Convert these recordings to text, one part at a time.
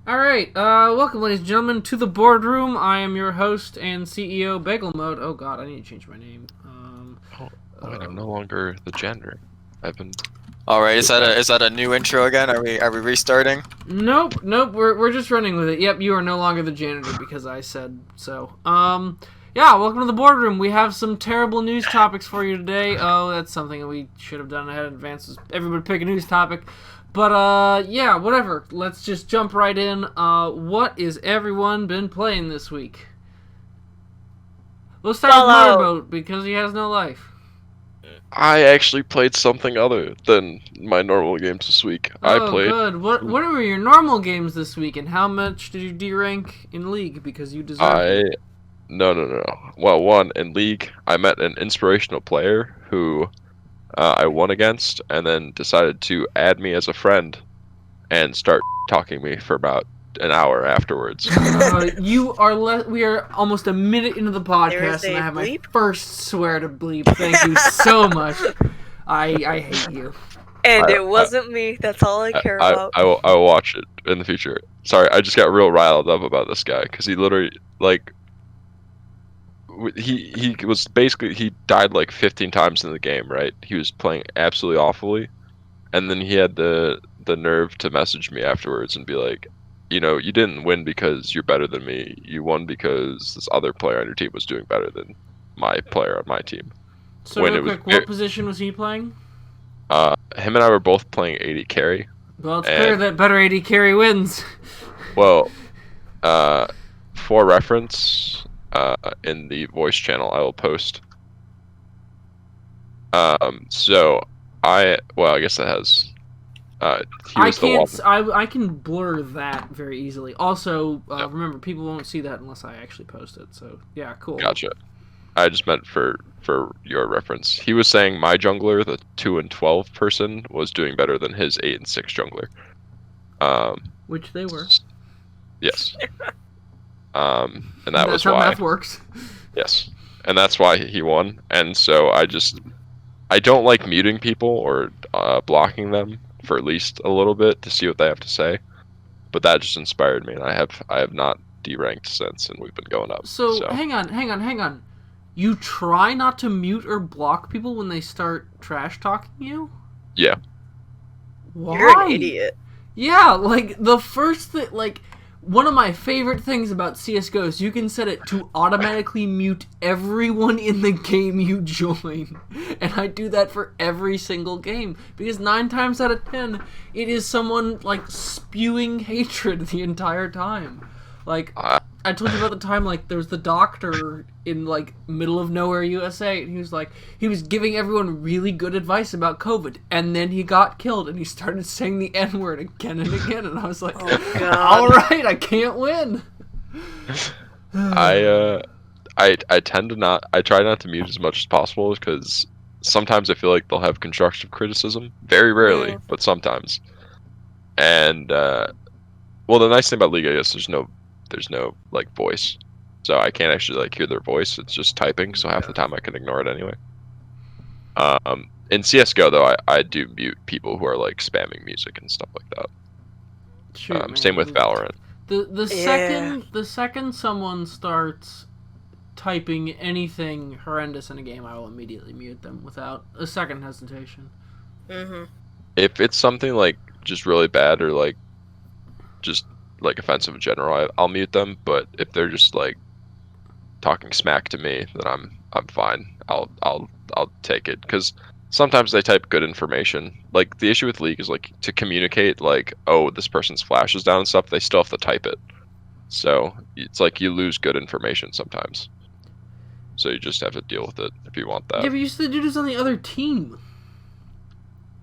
Alright, welcome ladies and gentlemen to the boardroom. I am your host and CEO, Bagelmode. Oh god, I need to change my name. Wait, I'm no longer the janitor. I've been... Alright, is that a new intro again? Are we restarting? Nope, we're just running with it. Yep, you are no longer the janitor because I said so. Yeah, welcome to the boardroom. We have some terrible news topics for you today. Oh, that's something that we should have done ahead in advance, is everybody pick a news topic. But, yeah, whatever. Let's just jump right in. What is everyone been playing this week? Let's start with Motorboat, because he has no life. I actually played something other than my normal games this week. I played... good. What were your normal games this week, and how much did you D-rank in League? Because you deserve it. No. Well, one, in League, I met an inspirational player who... I won against, and then decided to add me as a friend and start talking to me for about an hour afterwards. We are almost a minute into the podcast, and I have my first swear to bleep. Thank you so much. I hate you. And it wasn't me. That's all I care about. I will watch it in the future. Sorry, I just got real riled up about this guy because he literally he was basically, he died like 15 times in the game, right? He was playing absolutely awfully, and then he had the nerve to message me afterwards and be like, you know, you didn't win because you're better than me. You won because this other player on your team was doing better than my player on my team. So real quick, what position was he playing? Him and I were both playing AD carry. Well, it's clear that better AD carry wins. Well, for reference, in the voice channel I will post. So I guess that has. I can blur that very easily. Also, remember, people won't see that unless I actually post it. So yeah, cool. Gotcha. I just meant for your reference. He was saying my jungler, the 2 and 12 person, was doing better than his 8 and 6 jungler. Which they were. Yes. And that's was how math works. Yes, and that's why he won. And so I don't like muting people or blocking them for at least a little bit to see what they have to say. But that just inspired me, and I have not D-ranked since, and we've been going up. So hang on. You try not to mute or block people when they start trash talking you? Yeah. Why? You're an idiot. Yeah, like the first thing, like. One of my favorite things about CSGO is you can set it to automatically mute everyone in the game you join. And I do that for every single game. Because 9 times out of 10, it is someone, like, spewing hatred the entire time. Like, I told you about the time, like, there was the doctor in, like, middle of nowhere USA, and he was giving everyone really good advice about COVID, and then he got killed, and he started saying the N-word again and again, and I was like, alright, I can't win! I tend to not, I try not to mute as much as possible, because sometimes I feel like they'll have constructive criticism, very rarely, but sometimes. And, well, the nice thing about League, I guess, there's no like voice, so I can't actually like hear their voice. It's just typing, so half the time I can ignore it anyway. In CS:GO though, I do mute people who are like spamming music and stuff like that. Shoot, same with Valorant. The second someone starts typing anything horrendous in a game, I will immediately mute them without a second hesitation. If it's something like just really bad or like just like offensive in general, I'll mute them. But if they're just like talking smack to me, then I'm fine. I'll take it, because sometimes they type good information. Like the issue with League is like to communicate like, oh, this person's flash is down and stuff, they still have to type it. So it's like you lose good information sometimes. So you just have to deal with it if you want that. Yeah, but you said the dude is on the other team.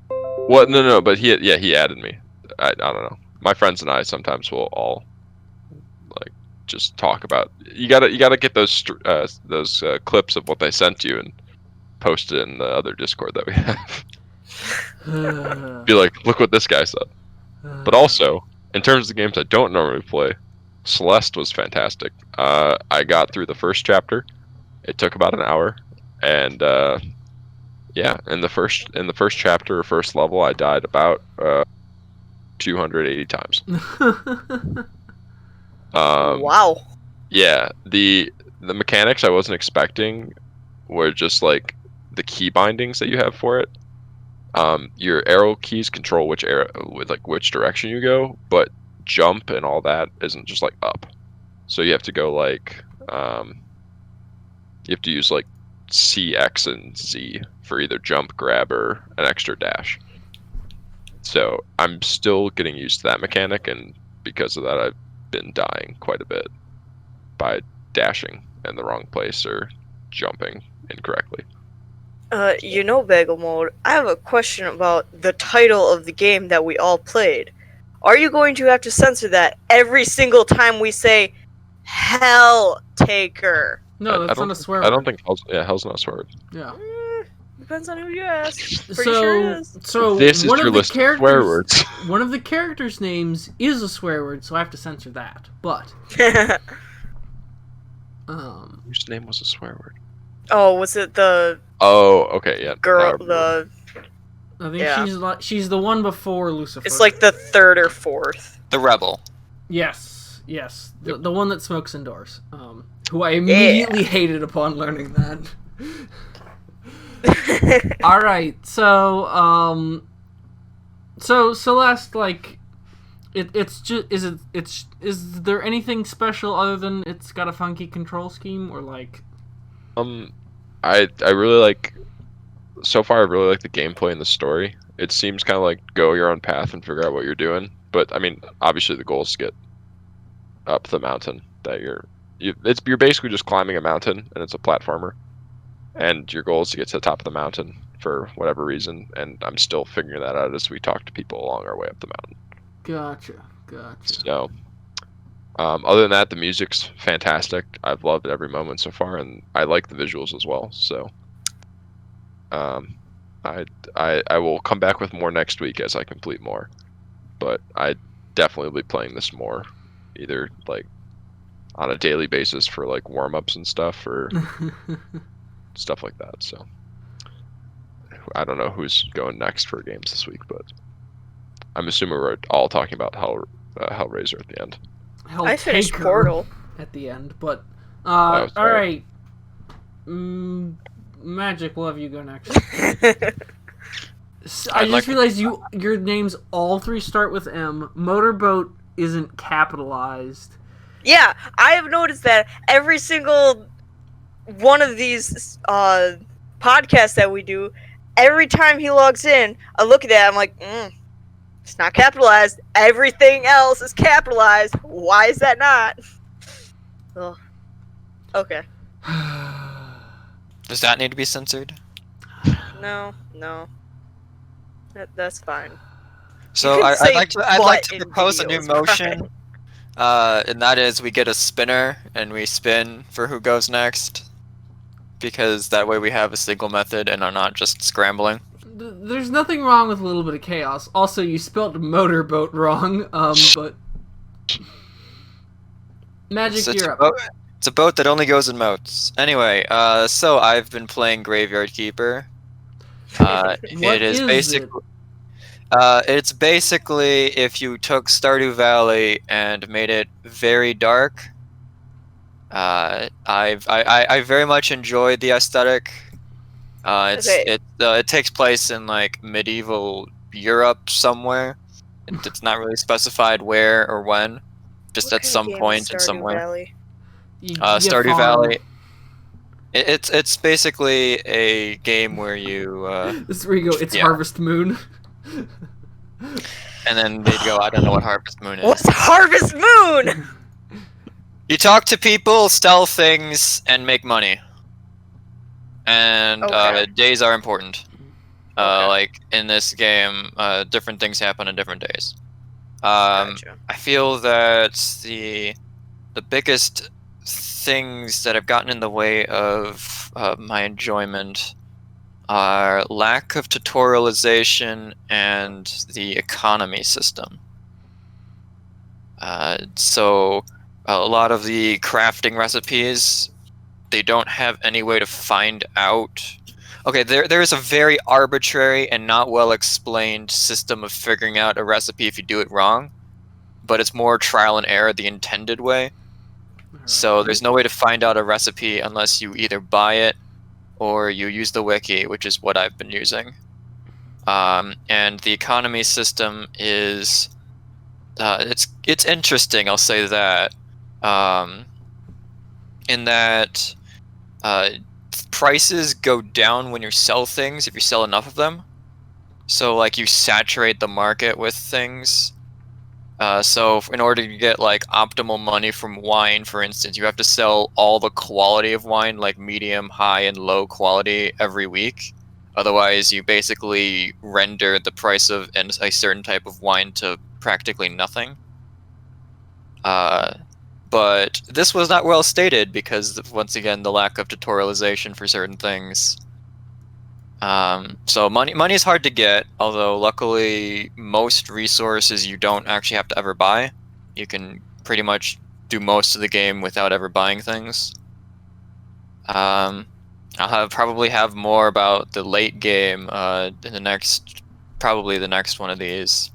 What? No, but he added me. I don't know. My friends and I sometimes will all like just talk about. You gotta get those clips of what they sent you and post it in the other Discord that we have. Be like, look what this guy said. But also, in terms of the games I don't normally play, Celeste was fantastic. I got through the first chapter. It took about an hour, and yeah, in the first chapter or first level, I died about 280 times. Wow. Yeah, the mechanics I wasn't expecting were just like the key bindings that you have for it. Your arrow keys control which which direction you go, but jump and all that isn't just like up. So you have to go like you have to use like C, X, and Z for either jump, grab, or an extra dash. So I'm still getting used to that mechanic, and because of that, I've been dying quite a bit by dashing in the wrong place or jumping incorrectly. Bagelmode, I have a question about the title of the game that we all played. Are you going to have to censor that every single time we say Helltaker? No, that's not a swear word. I don't think hell's not a swear word. Yeah. Depends on who you ask. Pretty So, sure it is. so This is one your of the list of characters, swear words. one of the characters' names is a swear word, so I have to censor that. But, Whose name was a swear word? Oh, was it the Oh, okay, yeah. girl? Now I think Yeah. she's the one before Lucifer. It's like the third or fourth. The rebel. Yes, the one that smokes endorse. Who I immediately hated upon learning that. All right, so Celeste, like, it's just is there anything special other than it's got a funky control scheme, or like? I really like. So far, I really like the gameplay and the story. It seems kind of like go your own path and figure out what you're doing. But I mean, obviously, the goal is to get up the mountain that you're basically just climbing a mountain, and it's a platformer. And your goal is to get to the top of the mountain for whatever reason, and I'm still figuring that out as we talk to people along our way up the mountain. Gotcha. So, other than that, the music's fantastic. I've loved every moment so far, and I like the visuals as well. So, I will come back with more next week as I complete more, but I definitely will be playing this more, either like on a daily basis for like warm-ups and stuff, or stuff like that. So I don't know who's going next for games this week, but I'm assuming we're all talking about Hellraiser at the end. I finished Helltaker Portal at the end, but all sorry. right. Magic, we'll have you go next. I just realized your names all three start with M. Motorboat isn't capitalized. Yeah, I have noticed that every single one of these podcasts that we do, every time he logs in, I look at that, I'm like, it's not capitalized. Everything else is capitalized. Why is that not? Ugh. Okay. Does that need to be censored? No. That's fine. So You can I'd say like to butt in propose a new videos, motion, and that is we get a spinner and we spin for who goes next, because that way we have a single method and are not just scrambling. There's nothing wrong with a little bit of chaos. Also, you spelled motorboat wrong. But Magic, you're up. It's a boat that only goes in moats. Anyway, so I've been playing Graveyard Keeper. What is basically it's basically if you took Stardew Valley and made it very dark. I very much enjoyed the aesthetic. It takes place in like medieval Europe somewhere. It's not really specified where or when, just at some point and somewhere. Stardew Valley. It's basically a game where you. This is where you go. It's Harvest Moon. And then they'd go, I don't know what Harvest Moon is. What's Harvest Moon? You talk to people, sell things, and make money. And days are important. Like in this game, different things happen on different days. Gotcha. I feel that the biggest things that have gotten in the way of my enjoyment are lack of tutorialization and the economy system. So a lot of the crafting recipes, they don't have any way to find out, Okay, there is a very arbitrary and not well explained system of figuring out a recipe if you do it wrong, but it's more trial and error the intended way. So there's no way to find out a recipe unless you either buy it or you use the wiki, which is what I've been using. And the economy system is it's interesting, I'll say that. In that prices go down when you sell things if you sell enough of them. So like you saturate the market with things. So in order to get like optimal money from wine, for instance, you have to sell all the quality of wine, like medium, high, and low quality every week. Otherwise, you basically render the price of a certain type of wine to practically nothing. But this was not well stated because, once again, the lack of tutorialization for certain things. So money is hard to get, although luckily most resources you don't actually have to ever buy. You can pretty much do most of the game without ever buying things. I'll probably have more about the late game in the next one of these.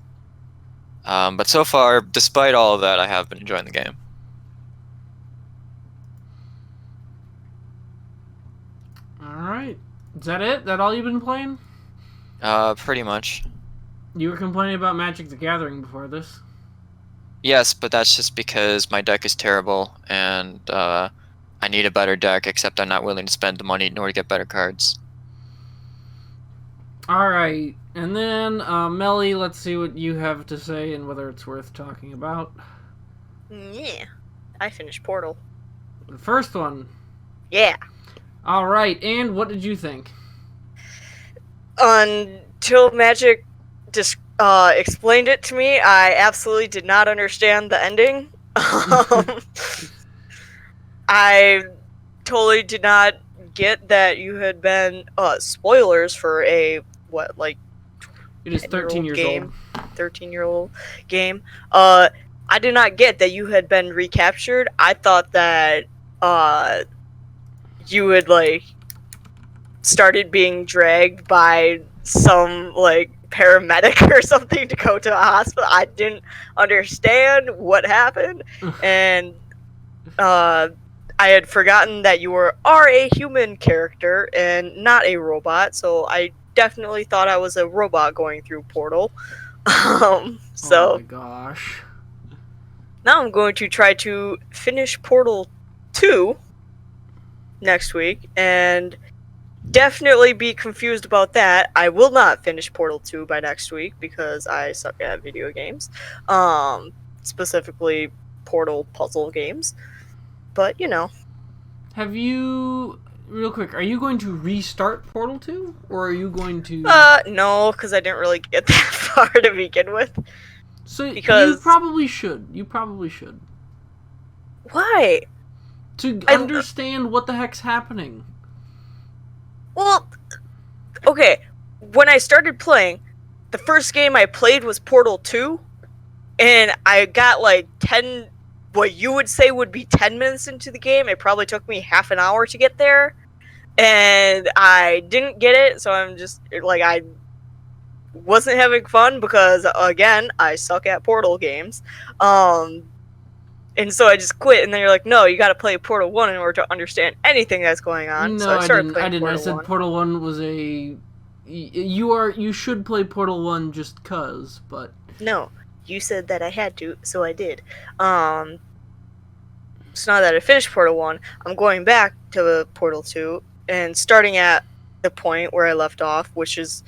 But so far, despite all of that, I have been enjoying the game. Alright. Is that it? That all you've been playing? Pretty much. You were complaining about Magic the Gathering before this. Yes, but that's just because my deck is terrible, and I need a better deck, except I'm not willing to spend the money in order to get better cards. Alright, and then, Melly, let's see what you have to say and whether it's worth talking about. Yeah. I finished Portal. The first one. Yeah. Alright, and what did you think? Until Magic just explained it to me, I absolutely did not understand the ending. I totally did not get that you had been spoilers for a it is 13 years old. 13-year-old game. I did not get that you had been recaptured. I thought that you had like started being dragged by some like paramedic or something to go to a hospital. I didn't understand what happened, and I had forgotten that you are a human character and not a robot, so I definitely thought I was a robot going through Portal. Oh my gosh. Now I'm going to try to finish Portal 2 next week, and definitely be confused about that. I will not finish Portal 2 by next week because I suck at video games. Specifically Portal puzzle games. But, you know. Have you... Real quick, are you going to restart Portal 2? Or are you going to... No, because I didn't really get that far to begin with. So, because... you probably should. You probably should. Why? To understand what the heck's happening. Well, okay, when I started playing, the first game I played was Portal 2, and I got like 10, what you would say would be 10 minutes into the game. It probably took me half an hour to get there, and I didn't get it, so I'm just, like, I wasn't having fun because, again, I suck at Portal games. And so I just quit, and then you're like, no, you gotta play Portal 1 in order to understand anything that's going on. No, so I didn't. I said 1. Portal 1 was a... You should play Portal 1 just cuz, but... No, you said that I had to, so I did. So now that I finished Portal 1, I'm going back to Portal 2, and starting at the point where I left off, which is,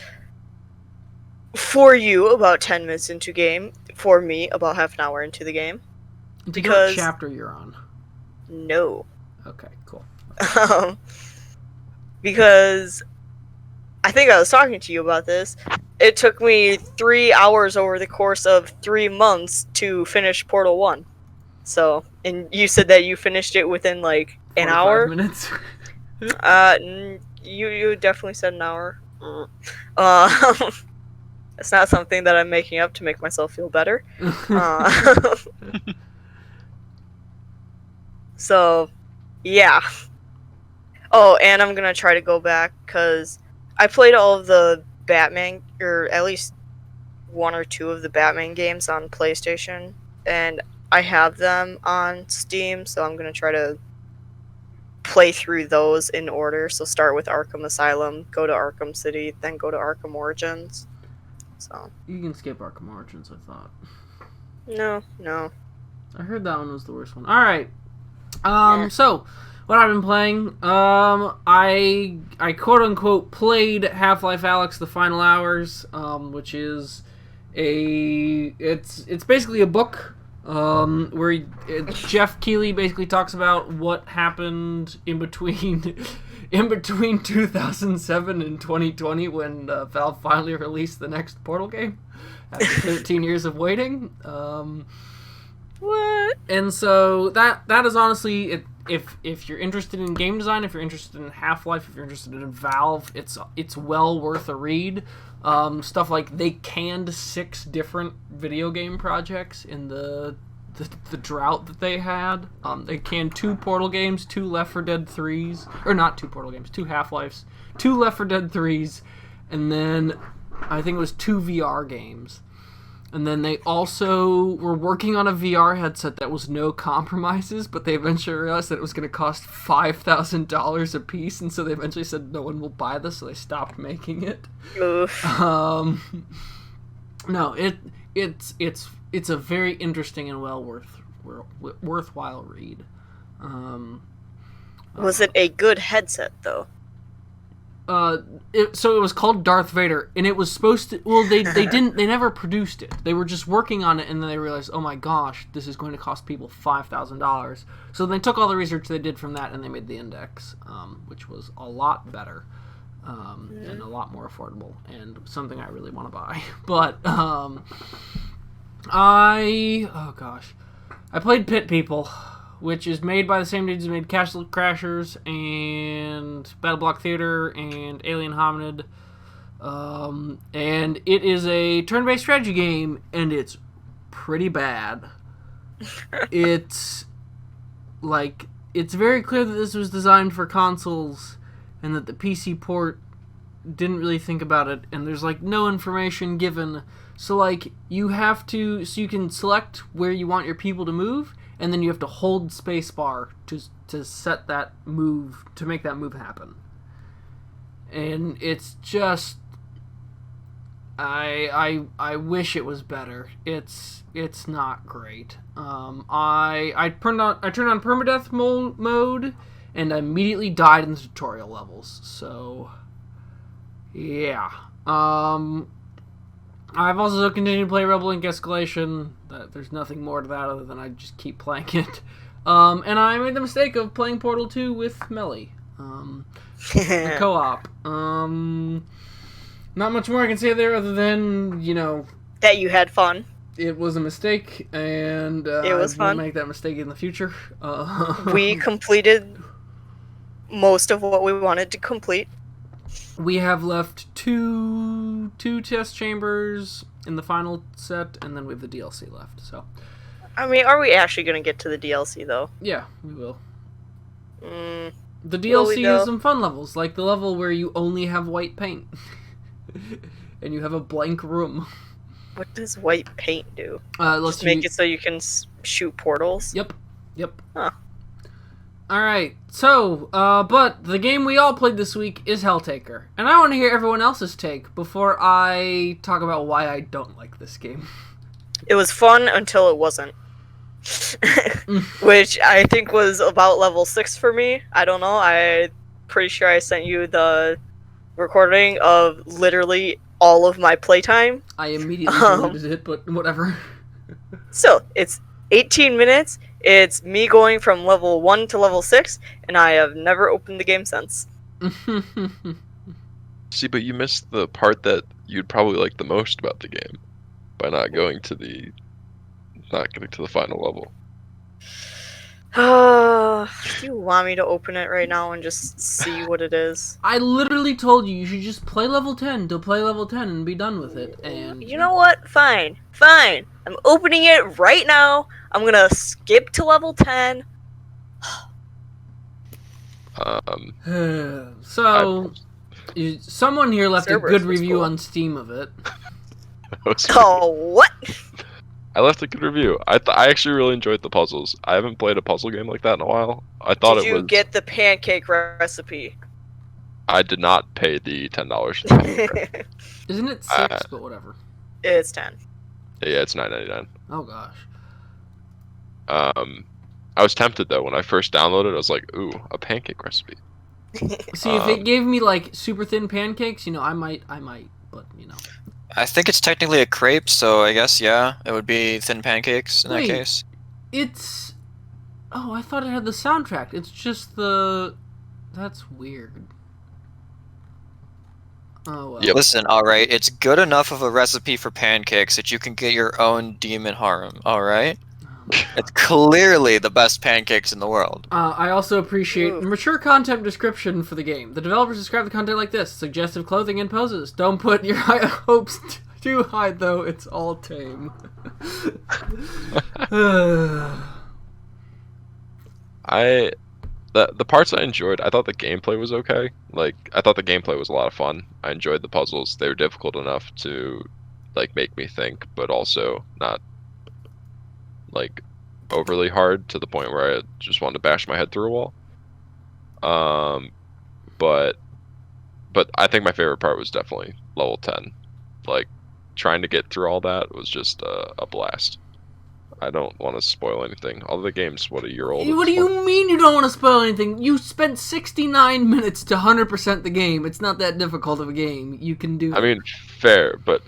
for you, about 10 minutes into game, for me, about half an hour into the game. Because what chapter you're on? No. Okay, cool. Because I think I was talking to you about this. It took me 3 hours over the course of 3 months to finish Portal 1. So, and you said that you finished it within like an hour. Minutes. You definitely said an hour. It's not something that I'm making up to make myself feel better. So, yeah. Oh, and I'm gonna try to go back, because I played all of the Batman, or at least one or two of the Batman games on PlayStation, and I have them on Steam, so I'm gonna try to play through those in order. So start with Arkham Asylum, go to Arkham City, then go to Arkham Origins. So you can skip Arkham Origins, I thought. No. I heard that one was the worst one. All right. So what I've been playing, I quote unquote played Half-Life Alyx: The Final Hours, which is it's basically a book where Jeff Keighley basically talks about what happened in between 2007 and 2020 when Valve finally released the next Portal game after 13 years of waiting. What? And so that is honestly, if you're interested in game design, if you're interested in Half-Life, if you're interested in Valve, it's well worth a read. Stuff like they canned 6 different video game projects in the drought that they had. They canned 2 Portal games, 2 Left 4 Dead 3s, or not 2 Portal games, 2 Half-Lives, 2 Left 4 Dead 3s, and then I think it was 2 VR games. And then they also were working on a VR headset that was no compromises, but they eventually realized that it was going to cost $5,000 a piece, and so they eventually said no one will buy this, so they stopped making it. Oof. No, it's a very interesting and worthwhile read. Was it a good headset though? So it was called Darth Vader, and it was supposed to. Well, they never produced it. They were just working on it, and then they realized, oh my gosh, this is going to cost people $5,000. So they took all the research they did from that, and they made the Index, which was a lot better, and a lot more affordable, and something I really want to buy. But I played Pit People, which is made by the same dudes who made Castle Crashers and Battle Block Theater and Alien Hominid. And it is a turn-based strategy game, and it's pretty bad. It's very clear that this was designed for consoles and that the PC port didn't really think about it, and there's no information given. So you can select where you want your people to move, and then you have to hold spacebar to set that move, to make that move happen. And it's just, I wish it was better. It's not great. I turned on permadeath mode, and I immediately died in the tutorial levels. So yeah. I've also continued to play Rebel Link Escalation. There's nothing more to that other than I just keep playing it. And I made the mistake of playing Portal 2 with Melly. The co-op. Not much more I can say there other than, that you had fun. It was a mistake, and it was I fun. won't make that mistake in the future. We completed most of what we wanted to complete. We have left two test chambers in the final set, and then we have the DLC left. So, I mean, are we actually going to get to the DLC though? Yeah, we will. The DLC has some fun levels, like the level where you only have white paint, and you have a blank room. What does white paint do? Let's make it so you can shoot portals. Yep. Huh. Alright, so, but the game we all played this week is Helltaker. And I want to hear everyone else's take before I talk about why I don't like this game. It was fun until it wasn't. Which I think was about level 6 for me. I don't know, I'm pretty sure I sent you the recording of literally all of my playtime. I immediately deleted it, but whatever. So, it's 18 minutes. It's me going from level 1 to level 6, and I have never opened the game since. See, but you missed the part that you'd probably like the most about the game by not getting to the final level. Do you want me to open it right now and just see what it is? I literally told you should just play level 10 to play level 10 and be done with it. And you know what? Fine. I'm opening it right now. I'm gonna skip to level 10. So Someone here left a Cerberus good was review cool. on Steam of it. Oh, what? I left a good review. I actually really enjoyed the puzzles. I haven't played a puzzle game like that in a while. I thought Did it was. you get the pancake recipe? I did not pay the $10. Isn't it 6? But whatever. It's 10. Yeah, it's $9.99. Oh gosh. I was tempted though when I first downloaded it. I was like, "Ooh, a pancake recipe." See, if it gave me like super thin pancakes, I might, but I think it's technically a crepe, so I guess yeah, it would be thin pancakes in that case. It's. Oh, I thought it had the soundtrack. It's just the. That's weird. Oh well. Yep. Listen, alright, it's good enough of a recipe for pancakes that you can get your own demon harem, alright? It's clearly the best pancakes in the world. I also appreciate the mature content description for the game. The developers describe the content like this: suggestive clothing and poses. Don't put your hopes too high, though. It's all tame. The parts I enjoyed, I thought the gameplay was okay. Like, I thought the gameplay was a lot of fun. I enjoyed the puzzles. They were difficult enough to, like, make me think, but also not, like, overly hard to the point where I just wanted to bash my head through a wall. But I think my favorite part was definitely level 10. Like, trying to get through all that was just a blast. I don't want to spoil anything. All the game's, what, a year old? What do you mean you don't want to spoil anything? You spent 69 minutes to 100% the game. It's not that difficult of a game. You can do it. I mean, fair, but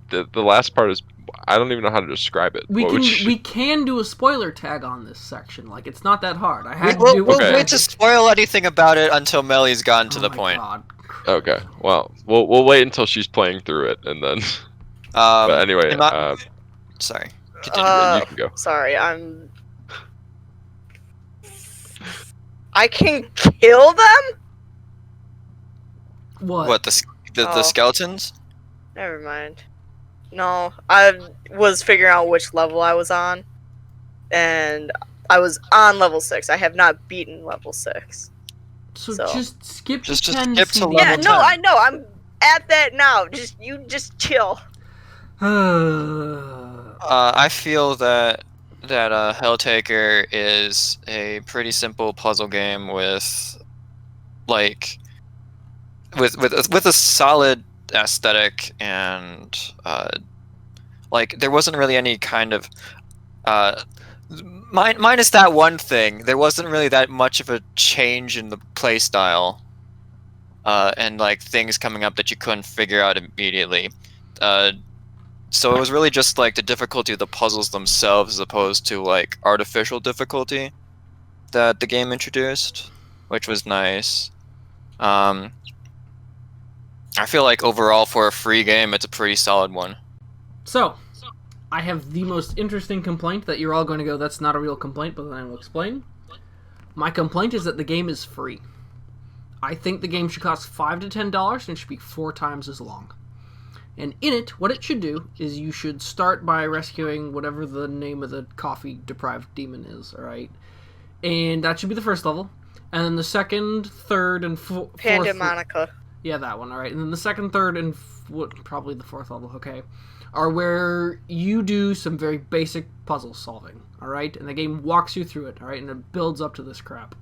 the last part is, I don't even know how to describe it. We can do a spoiler tag on this section. Like, it's not that hard. We'll wait to spoil anything about it until Melly's gotten to the point. God. Okay, well, we'll wait until she's playing through it, and then... but anyway, sorry. you can go. Sorry, I can kill them? What? The skeletons? Never mind. No, I was figuring out which level I was on, and I was on level 6. I have not beaten level 6. So just skip to Just 10 skip to see- level Yeah, 10. no, I know. I'm at that now. Just chill. I feel that Helltaker is a pretty simple puzzle game with a solid aesthetic, and there wasn't really any kind of minus that one thing. There wasn't really that much of a change in the play style, and things coming up that you couldn't figure out immediately. So it was really just the difficulty of the puzzles themselves, as opposed to artificial difficulty that the game introduced, which was nice. I feel like overall for a free game, it's a pretty solid one. So, I have the most interesting complaint that you're all going to go, that's not a real complaint, but then I will explain. My complaint is that the game is free. I think the game should cost $5 to $10 and it should be 4 times as long. And in it, what it should do is you should start by rescuing whatever the name of the coffee-deprived demon is, alright? And that should be the first level. And then the second, third, and fourth... Pandemonica. Yeah, that one, alright. And then the second, third, and probably the fourth level, okay, are where you do some very basic puzzle solving, alright? And the game walks you through it, alright? And it builds up to this crap.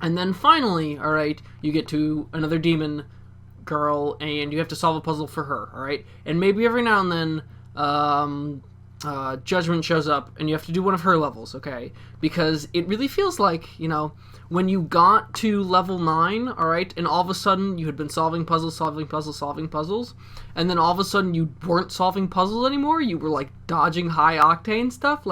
And then finally, alright, you get to another demon girl, and you have to solve a puzzle for her, alright? And maybe every now and then, Judgment shows up, and you have to do one of her levels, okay? Because it really feels like, when you got to level 9, alright, and all of a sudden you had been solving puzzles, and then all of a sudden you weren't solving puzzles anymore, you were, dodging high-octane stuff,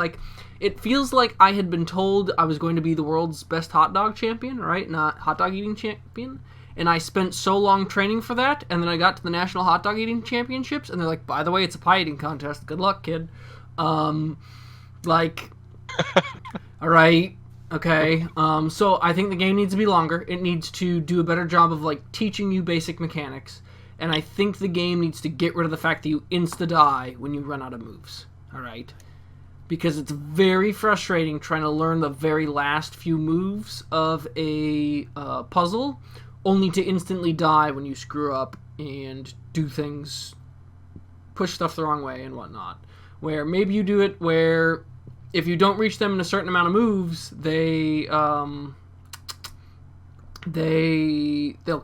it feels like I had been told I was going to be the world's best hot dog champion, right? Not hot dog eating champion. And I spent so long training for that, and then I got to the National Hot Dog Eating Championships, and they're like, by the way, it's a pie eating contest. Good luck, kid. Alright, okay. So I think the game needs to be longer. It needs to do a better job of, teaching you basic mechanics. And I think the game needs to get rid of the fact that you insta-die when you run out of moves. Alright? Because it's very frustrating trying to learn the very last few moves of a puzzle, only to instantly die when you screw up and do things, push stuff the wrong way and whatnot. Where maybe you do it where if you don't reach them in a certain amount of moves, they'll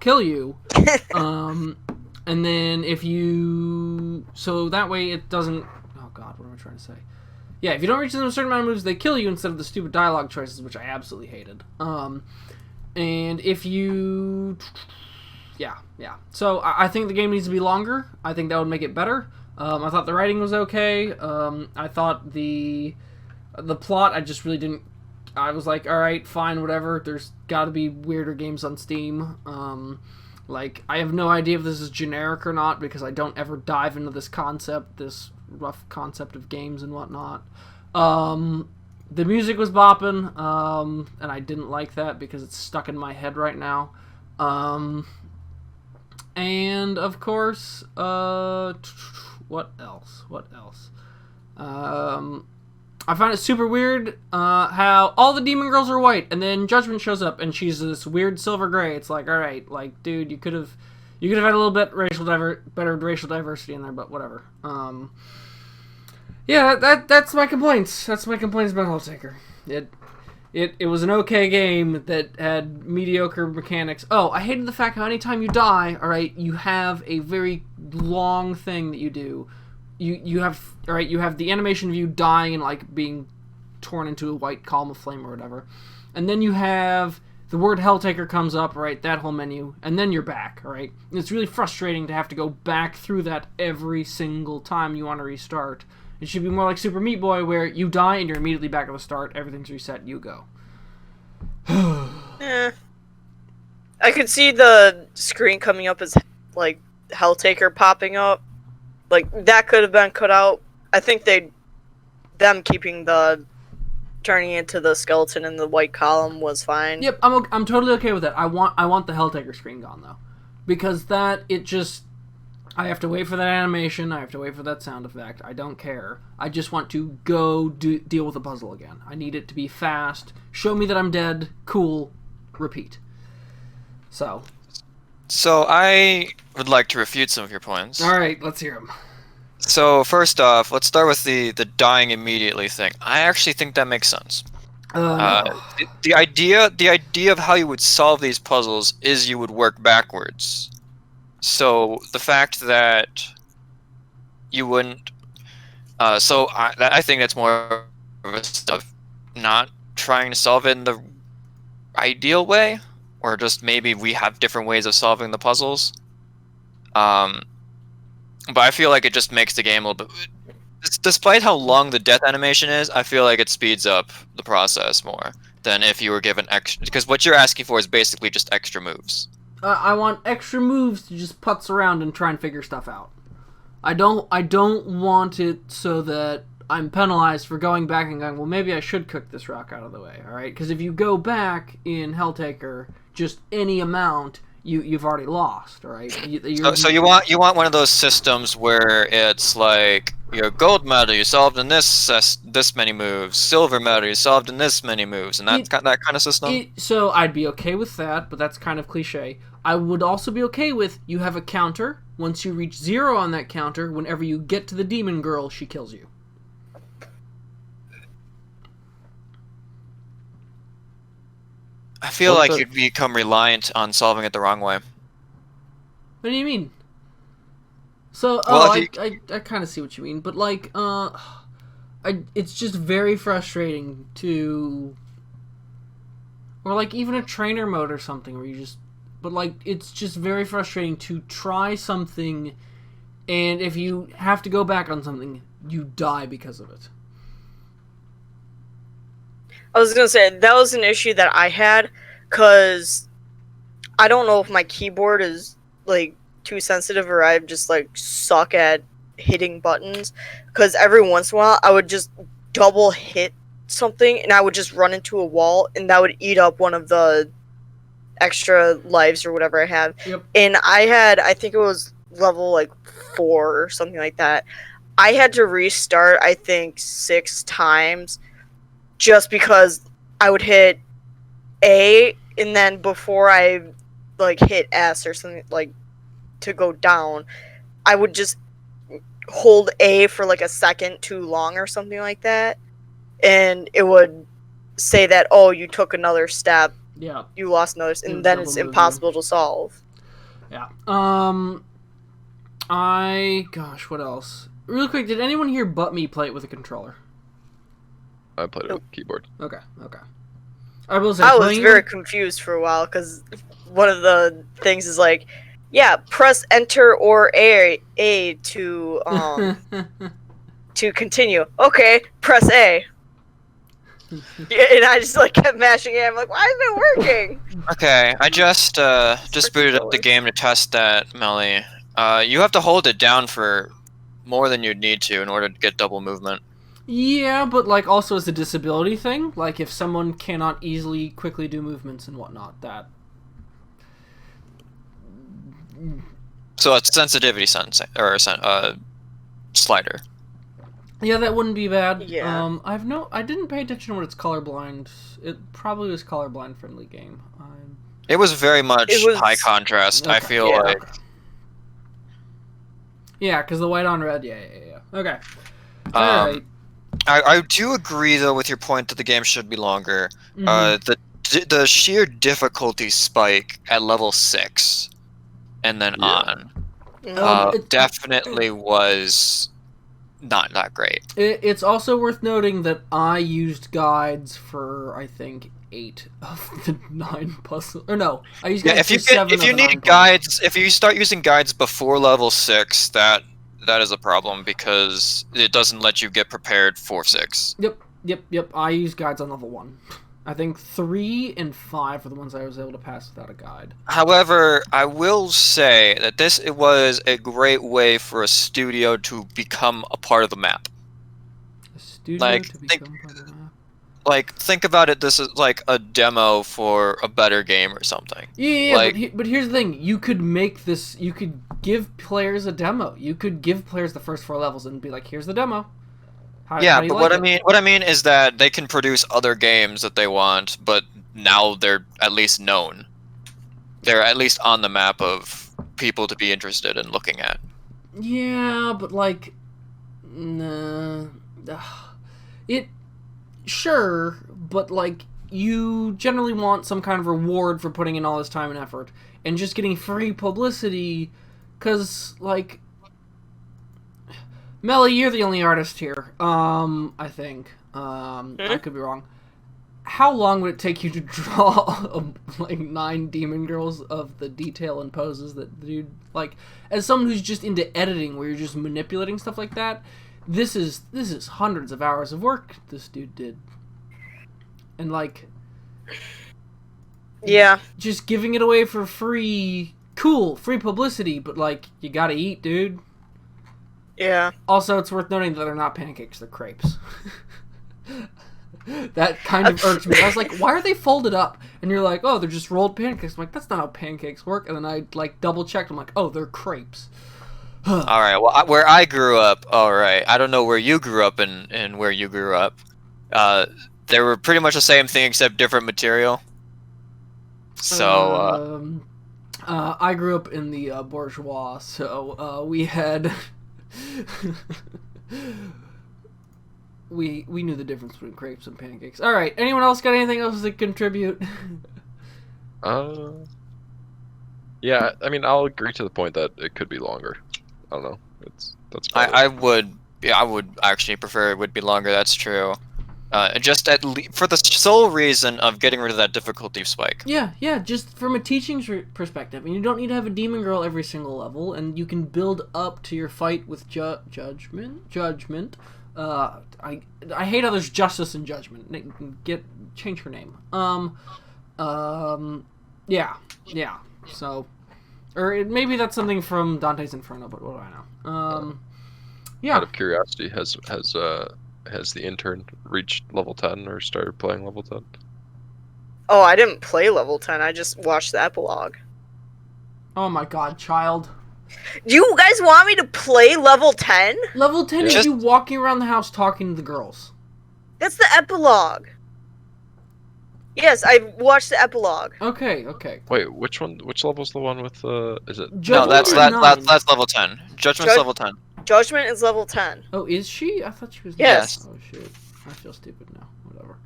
kill you. And then if you... So that way it doesn't... Oh god, what am I trying to say? Yeah, if you don't reach them in a certain amount of moves, they kill you instead of the stupid dialogue choices, which I absolutely hated. And if you... Yeah. So I think the game needs to be longer. I think that would make it better. I thought the writing was okay. I thought the plot, I just really didn't... I was like, alright, fine, whatever. There's gotta be weirder games on Steam. Like, I have no idea if this is generic or not, because I don't ever dive into this concept, this rough concept of games and whatnot. The music was bopping, and I didn't like that because it's stuck in my head right now. And, of course, what else? I find it super weird how all the demon girls are white, and then Judgment shows up, and she's this weird silver gray. It's like, all right, like, dude, you could have had a little bit better racial diversity in there, but whatever. Yeah, that's my complaints. That's my complaints about Helltaker. It was an okay game that had mediocre mechanics. Oh, I hated the fact how anytime you die, all right, you have a very long thing that you do. You have the animation of you dying and like being torn into a white column of flame or whatever, and then you have the word Helltaker comes up, right? That whole menu, and then you're back, right? And it's really frustrating to have to go back through that every single time you want to restart. It should be more like Super Meat Boy, where you die and you're immediately back at the start. Everything's reset. You go. I could see the screen coming up as like Helltaker popping up. Like, that could have been cut out. I think them keeping the turning into the skeleton in the white column was fine. Yep, I'm totally okay with that. I want the Helltaker screen gone though, because I have to wait for that animation. I have to wait for that sound effect. I don't care. I just want to go deal with the puzzle again. I need it to be fast. Show me that I'm dead. Cool. Repeat. So I would like to refute some of your points. All right, let's hear them. So first off, let's start with the dying immediately thing. I actually think that makes sense. The idea of how you would solve these puzzles is you would work backwards. So the fact that you wouldn't, I think that's more of a stuff not trying to solve it in the ideal way, or just maybe we have different ways of solving the puzzles. But I feel like it just makes the game a little bit... Despite how long the death animation is, I feel like it speeds up the process more than if you were given extra... Because what you're asking for is basically just extra moves. I want extra moves to just putz around and try and figure stuff out. I don't want it so that I'm penalized for going back and going, well, maybe I should cook this rock out of the way, alright? Because if you go back in Helltaker just any amount... You've already lost, all right? So you want one of those systems where it's like your gold medal you solved in this many moves, silver medal you solved in this many moves, and that kind of system. So I'd be okay with that, but that's kind of cliche. I would also be okay with you have a counter. Once you reach 0 on that counter, whenever you get to the demon girl, she kills you. I feel like you'd become reliant on solving it the wrong way. What do you mean? So, I kind of see what you mean, but like, it's just very frustrating to, or like even a trainer mode or something where you just, but like it's just very frustrating to try something, and if you have to go back on something, you die because of it. I was gonna say, that was an issue that I had, because I don't know if my keyboard is, like, too sensitive or I just, like, suck at hitting buttons, because every once in a while I would just double hit something and I would just run into a wall and that would eat up one of the extra lives or whatever I have. Yep. And I think it was level, like, 4 or something like that. I had to restart, I think, 6 times, just because I would hit A, and then before I like hit S or something like to go down, I would just hold A for like a second too long or something like that, and it would say that, oh, you took another step, you lost another, and then it's impossible to solve. Yeah. Gosh, what else? Real quick, did anyone here but me play it with a controller? I played it with a keyboard. Okay. I was very confused for a while because one of the things is like, yeah, press enter or A to to continue. Okay, press A. And I just like kept mashing it. I'm like, why isn't it working? Okay, I just booted up the game to test that, Melly. You have to hold it down for more than you'd need to in order to get double movement. Yeah, but like also as a disability thing, like if someone cannot easily quickly do movements and whatnot, that. So it's sensitivity slider. Yeah, that wouldn't be bad. Yeah. I didn't pay attention to what it's colorblind. It probably was colorblind friendly game. It was very much high contrast. Okay. I feel like. Yeah, because the white on red. Yeah. Okay. Alright. I do agree though with your point that the game should be longer. Mm-hmm. The sheer difficulty spike at level 6 and then on definitely was not that great. It's also worth noting that I used guides for I think 8 of the 9 puzzles. Or no, I used guides for 7 of the 9 if you need guides, if you start using guides before level 6, that is a problem because it doesn't let you get prepared for 6. Yep. I use guides on level 1. I think 3 and 5 are the ones I was able to pass without a guide. However, I will say that it was a great way for a studio to become a part of the map. A studio to become part of the map? Like, think about it, this is like a demo for a better game or something. Yeah, like, but here's the thing. You could make this, you could give players a demo. You could give players the first 4 levels and be like, here's the demo. How but what I mean is that they can produce other games that they want, but now they're at least known. They're at least on the map of people to be interested in looking at. Yeah, but like, nah, sure, but like, you generally want some kind of reward for putting in all this time and effort, and just getting free publicity, cause like, Melly, you're the only artist here. I think. I could be wrong. How long would it take you to draw like 9 demon girls of the detail and poses that the dude like? As someone who's just into editing, where you're just manipulating stuff like that, this is hundreds of hours of work this dude did, and like, yeah, just giving it away for free. Cool, free publicity, but like, you gotta eat, dude. Yeah. Also, it's worth noting that they're not pancakes, they're crepes. That kind of irked me. I was like, why are they folded up? And you're like, oh, they're just rolled pancakes. I'm like, that's not how pancakes work. And then I, like, double-checked. I'm like, oh, they're crepes. Alright, well, where I grew up, alright, I don't know where you grew up and where you grew up. They were pretty much the same thing except different material. So, I grew up in the bourgeois, so we had... we knew the difference between crepes and pancakes. All right, anyone else got anything else to contribute? Yeah, I mean, I'll agree to the point that it could be longer. I don't know. That's. I would actually prefer it would be longer. That's true. Just for the sole reason of getting rid of that difficulty spike. Yeah, just from a teaching perspective. And you don't need to have a demon girl every single level, and you can build up to your fight with judgment. I hate how there's justice and judgment. Change her name. Yeah. So, or maybe that's something from Dante's Inferno, but what do I know? Yeah. Out of curiosity, has the intern reached level 10 or started playing level 10? Oh, I didn't play level 10. I just watched the epilogue. Oh my god, child. Do you guys want me to play level 10? Level 10 is you walking around the house talking to the girls. That's the epilogue. Yes, I watched the epilogue. Okay. Wait, which one? Which level's the one with Is it? No, that's Judgment is 9. that's level 10. Judgment's level 10. Judgment is level 10. Oh, is she? I thought she was. Yes. Oh shit! I feel stupid now. Whatever.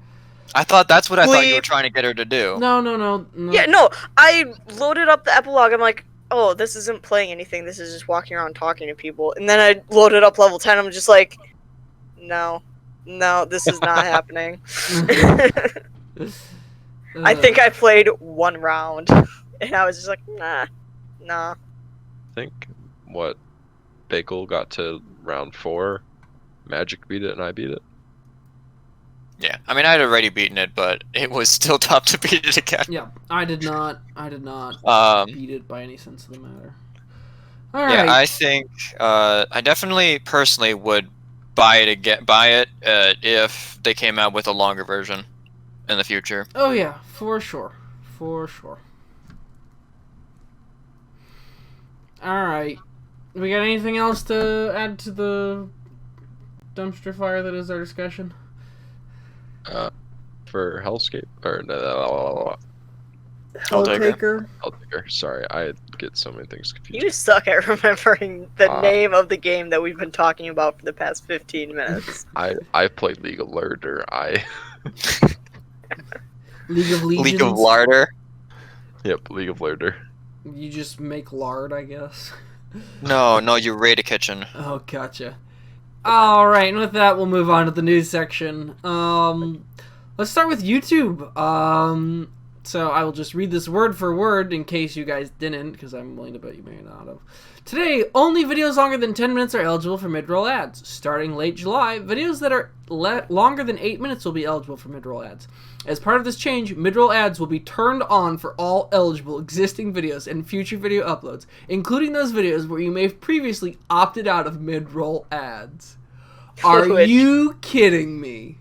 I thought that's what I thought you were trying to get her to do. No. Yeah, no. I loaded up the epilogue. I'm like, oh, this isn't playing anything. This is just walking around talking to people. And then I loaded up level 10. I'm just like, no, this is not happening. I think I played one round, and I was just like, nah. I think Bagel got to round 4, Magic beat it, and I beat it. Yeah, I mean, I'd already beaten it, but it was still tough to beat it again. Yeah, I did not beat it by any sense of the matter. All right. Yeah, I think I definitely personally would buy it if they came out with a longer version in the future. Oh yeah, for sure. All right. We got anything else to add to the dumpster fire that is our discussion? For Hellscape or Helltaker. Helltaker. Sorry, I get so many things confused. You suck at remembering the name of the game that we've been talking about for the past 15 minutes. I played League of Larder. League of Legends. League of Larder. Yep, League of Larder. You just make lard, I guess. No, you raid a kitchen. Oh, gotcha. Alright, and with that, we'll move on to the news section. Let's start with YouTube. So I will just read this word for word in case you guys didn't, because I'm willing to bet you may not have. Today, only videos longer than 10 minutes are eligible for mid-roll ads. Starting late July, videos that are longer than 8 minutes will be eligible for mid-roll ads. As part of this change, mid-roll ads will be turned on for all eligible existing videos and future video uploads, including those videos where you may have previously opted out of mid-roll ads. Are you kidding me?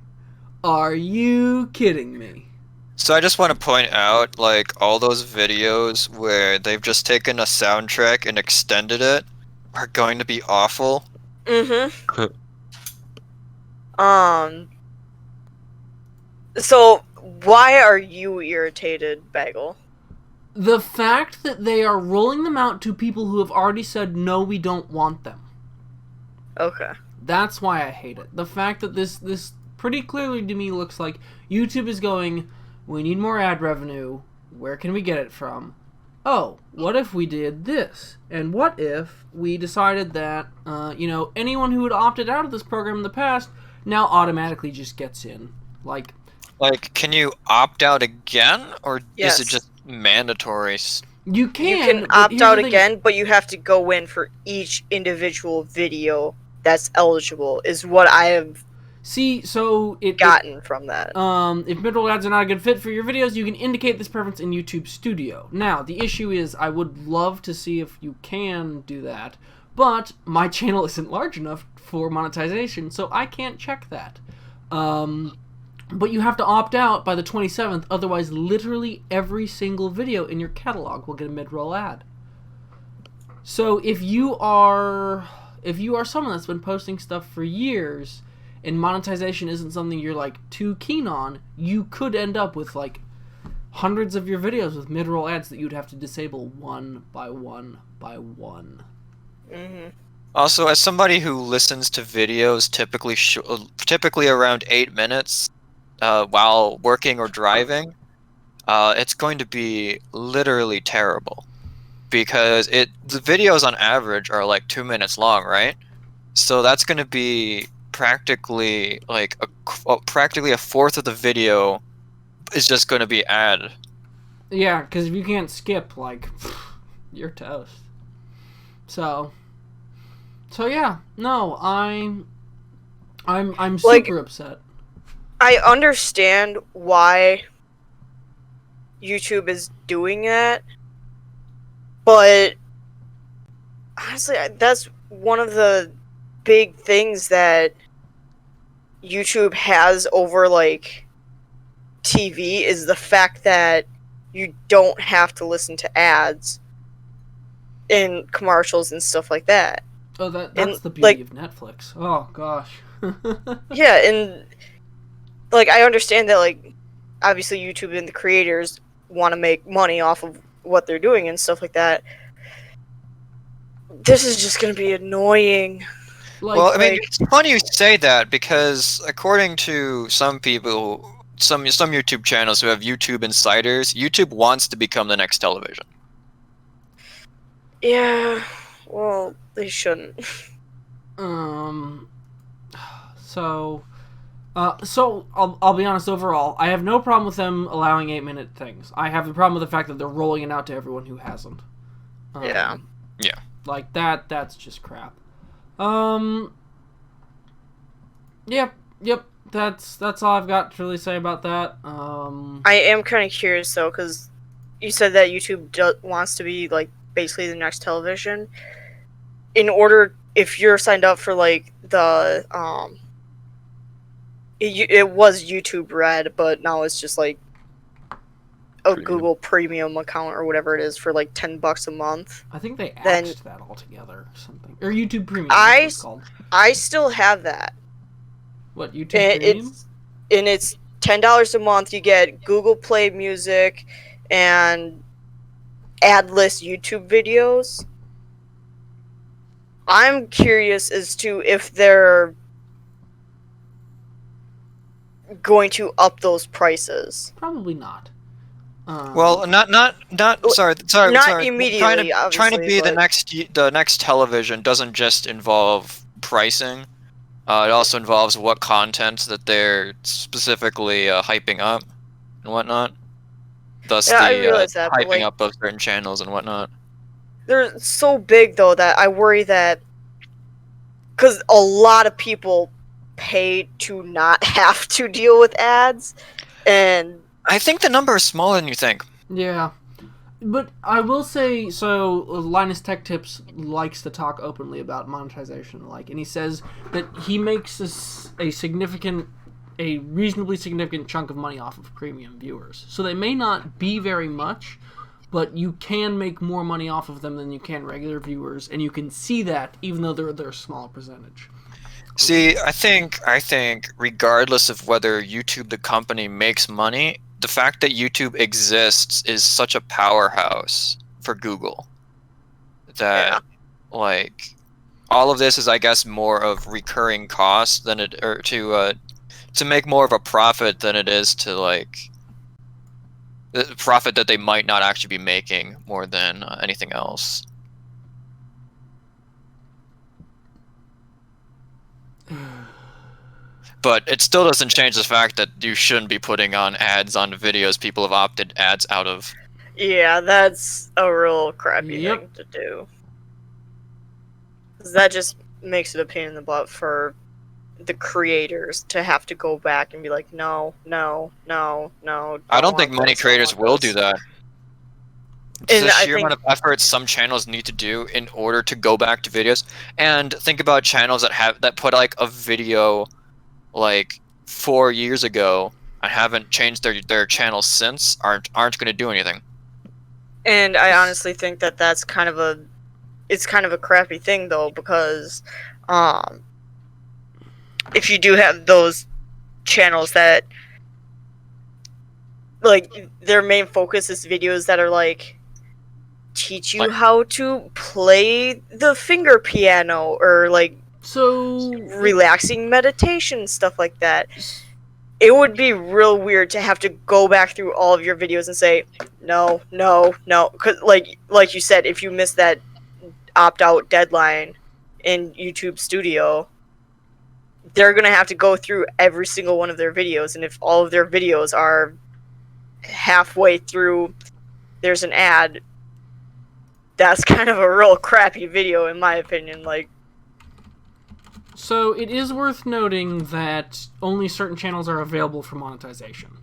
So I just want to point out, like, all those videos where they've just taken a soundtrack and extended it are going to be awful. Mm-hmm. So, why are you irritated, Bagel? The fact that they are rolling them out to people who have already said, no, we don't want them. Okay. That's why I hate it. The fact that this pretty clearly to me looks like YouTube is going, we need more ad revenue. Where can we get it from? Oh, what if we did this? And what if we decided that, anyone who had opted out of this program in the past now automatically just gets in? Like, can you opt out again? Or yes. Is it just mandatory? You can. You can opt out again, but you have to go in for each individual video that's eligible, is what I have gotten from that. If mid-roll ads are not a good fit for your videos, you can indicate this preference in YouTube Studio. Now, the issue is, I would love to see if you can do that, but my channel isn't large enough for monetization, so I can't check that. But you have to opt out by the 27th, otherwise literally every single video in your catalog will get a mid-roll ad. So if you are someone that's been posting stuff for years, and monetization isn't something you're, like, too keen on, you could end up with, like, hundreds of your videos with mid-roll ads that you'd have to disable one by one by one. Mm-hmm. Also, as somebody who listens to videos typically around 8 minutes while working or driving, it's going to be literally terrible. Because the videos on average are, like, 2 minutes long, right? So that's going to be practically practically a fourth of the video is just going to be ad. Yeah, because if you can't skip, like, you're toast. So yeah, no, I'm super upset. I understand why YouTube is doing that, but honestly, that's one of the big things that YouTube has over, like, TV is the fact that you don't have to listen to ads and commercials and stuff like that. Oh, that's the beauty of Netflix. Oh, gosh. Yeah, and, like, I understand that, like, obviously YouTube and the creators want to make money off of what they're doing and stuff like that. This is just gonna be annoying. Well, I mean, it's funny you say that because according to some people, some YouTube channels who have YouTube insiders, YouTube wants to become the next television. Yeah, well, they shouldn't. So I'll be honest. Overall, I have no problem with them allowing 8-minute things. I have the problem with the fact that they're rolling it out to everyone who hasn't. Yeah. Like that's just crap. Yep. That's all I've got to really say about that. I am kind of curious though, because you said that YouTube wants to be like basically the next television. In order, if you're signed up for like the it was YouTube Red, but now it's just like a Google Premium account or whatever it is for like $10 a month. I think they axed that altogether or something. Or YouTube Premium. It's called. I still have that. What, YouTube Premium? It's $10 a month. You get Google Play Music and ad-less YouTube videos. I'm curious as to if they're going to up those prices. Probably not. Well, not sorry. Not immediately. Trying to be the next television doesn't just involve pricing. It also involves what content that they're specifically hyping up and whatnot. Thus, hyping up of certain channels and whatnot. They're so big though that I worry that because a lot of people pay to not have to deal with ads, and I think the number is smaller than you think. Yeah. But I will say, so Linus Tech Tips likes to talk openly about monetization, and he says that he makes a reasonably significant chunk of money off of premium viewers. So they may not be very much, but you can make more money off of them than you can regular viewers, and you can see that even though they're a small percentage. See, I think regardless of whether YouTube the company makes money, the fact that YouTube exists is such a powerhouse for Google that like all of this is, I guess, more of recurring cost than it, or to make more of a profit than it is to like the profit that they might not actually be making more than anything else. But it still doesn't change the fact that you shouldn't be putting on ads on videos people have opted ads out of. Yeah, that's a real crappy thing to do. 'Cause that just makes it a pain in the butt for the creators to have to go back and be like, no. I don't think many creators will do that. It's the sheer amount of effort some channels need to do in order to go back to videos. And think about channels that put like a video like 4 years ago and haven't changed their channel since aren't going to do anything. And I honestly think that that's kind of a crappy thing though, because if you do have those channels that like their main focus is videos that are like teach you how to play the finger piano or like relaxing meditation, stuff like that. It would be real weird to have to go back through all of your videos and say, no. Because like you said, if you miss that opt-out deadline in YouTube Studio, they're going to have to go through every single one of their videos. And if all of their videos are halfway through, there's an ad, that's kind of a real crappy video, in my opinion. So it is worth noting that only certain channels are available for monetization.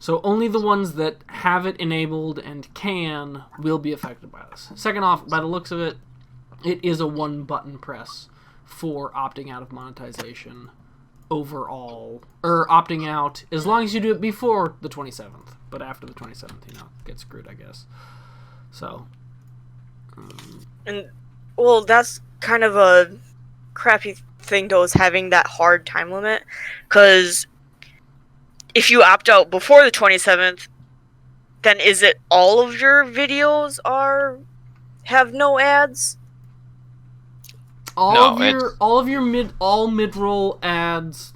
So only the ones that have it enabled and can will be affected by this. Second off, by the looks of it, it is a one-button press for opting out of monetization overall. Or opting out as long as you do it before the 27th. But after the 27th, get screwed, I guess. So. And, well, that's kind of a crappy thing though, is having that hard time limit, because if you opt out before the 27th, then is it all of your videos have no ads? All mid-roll ads.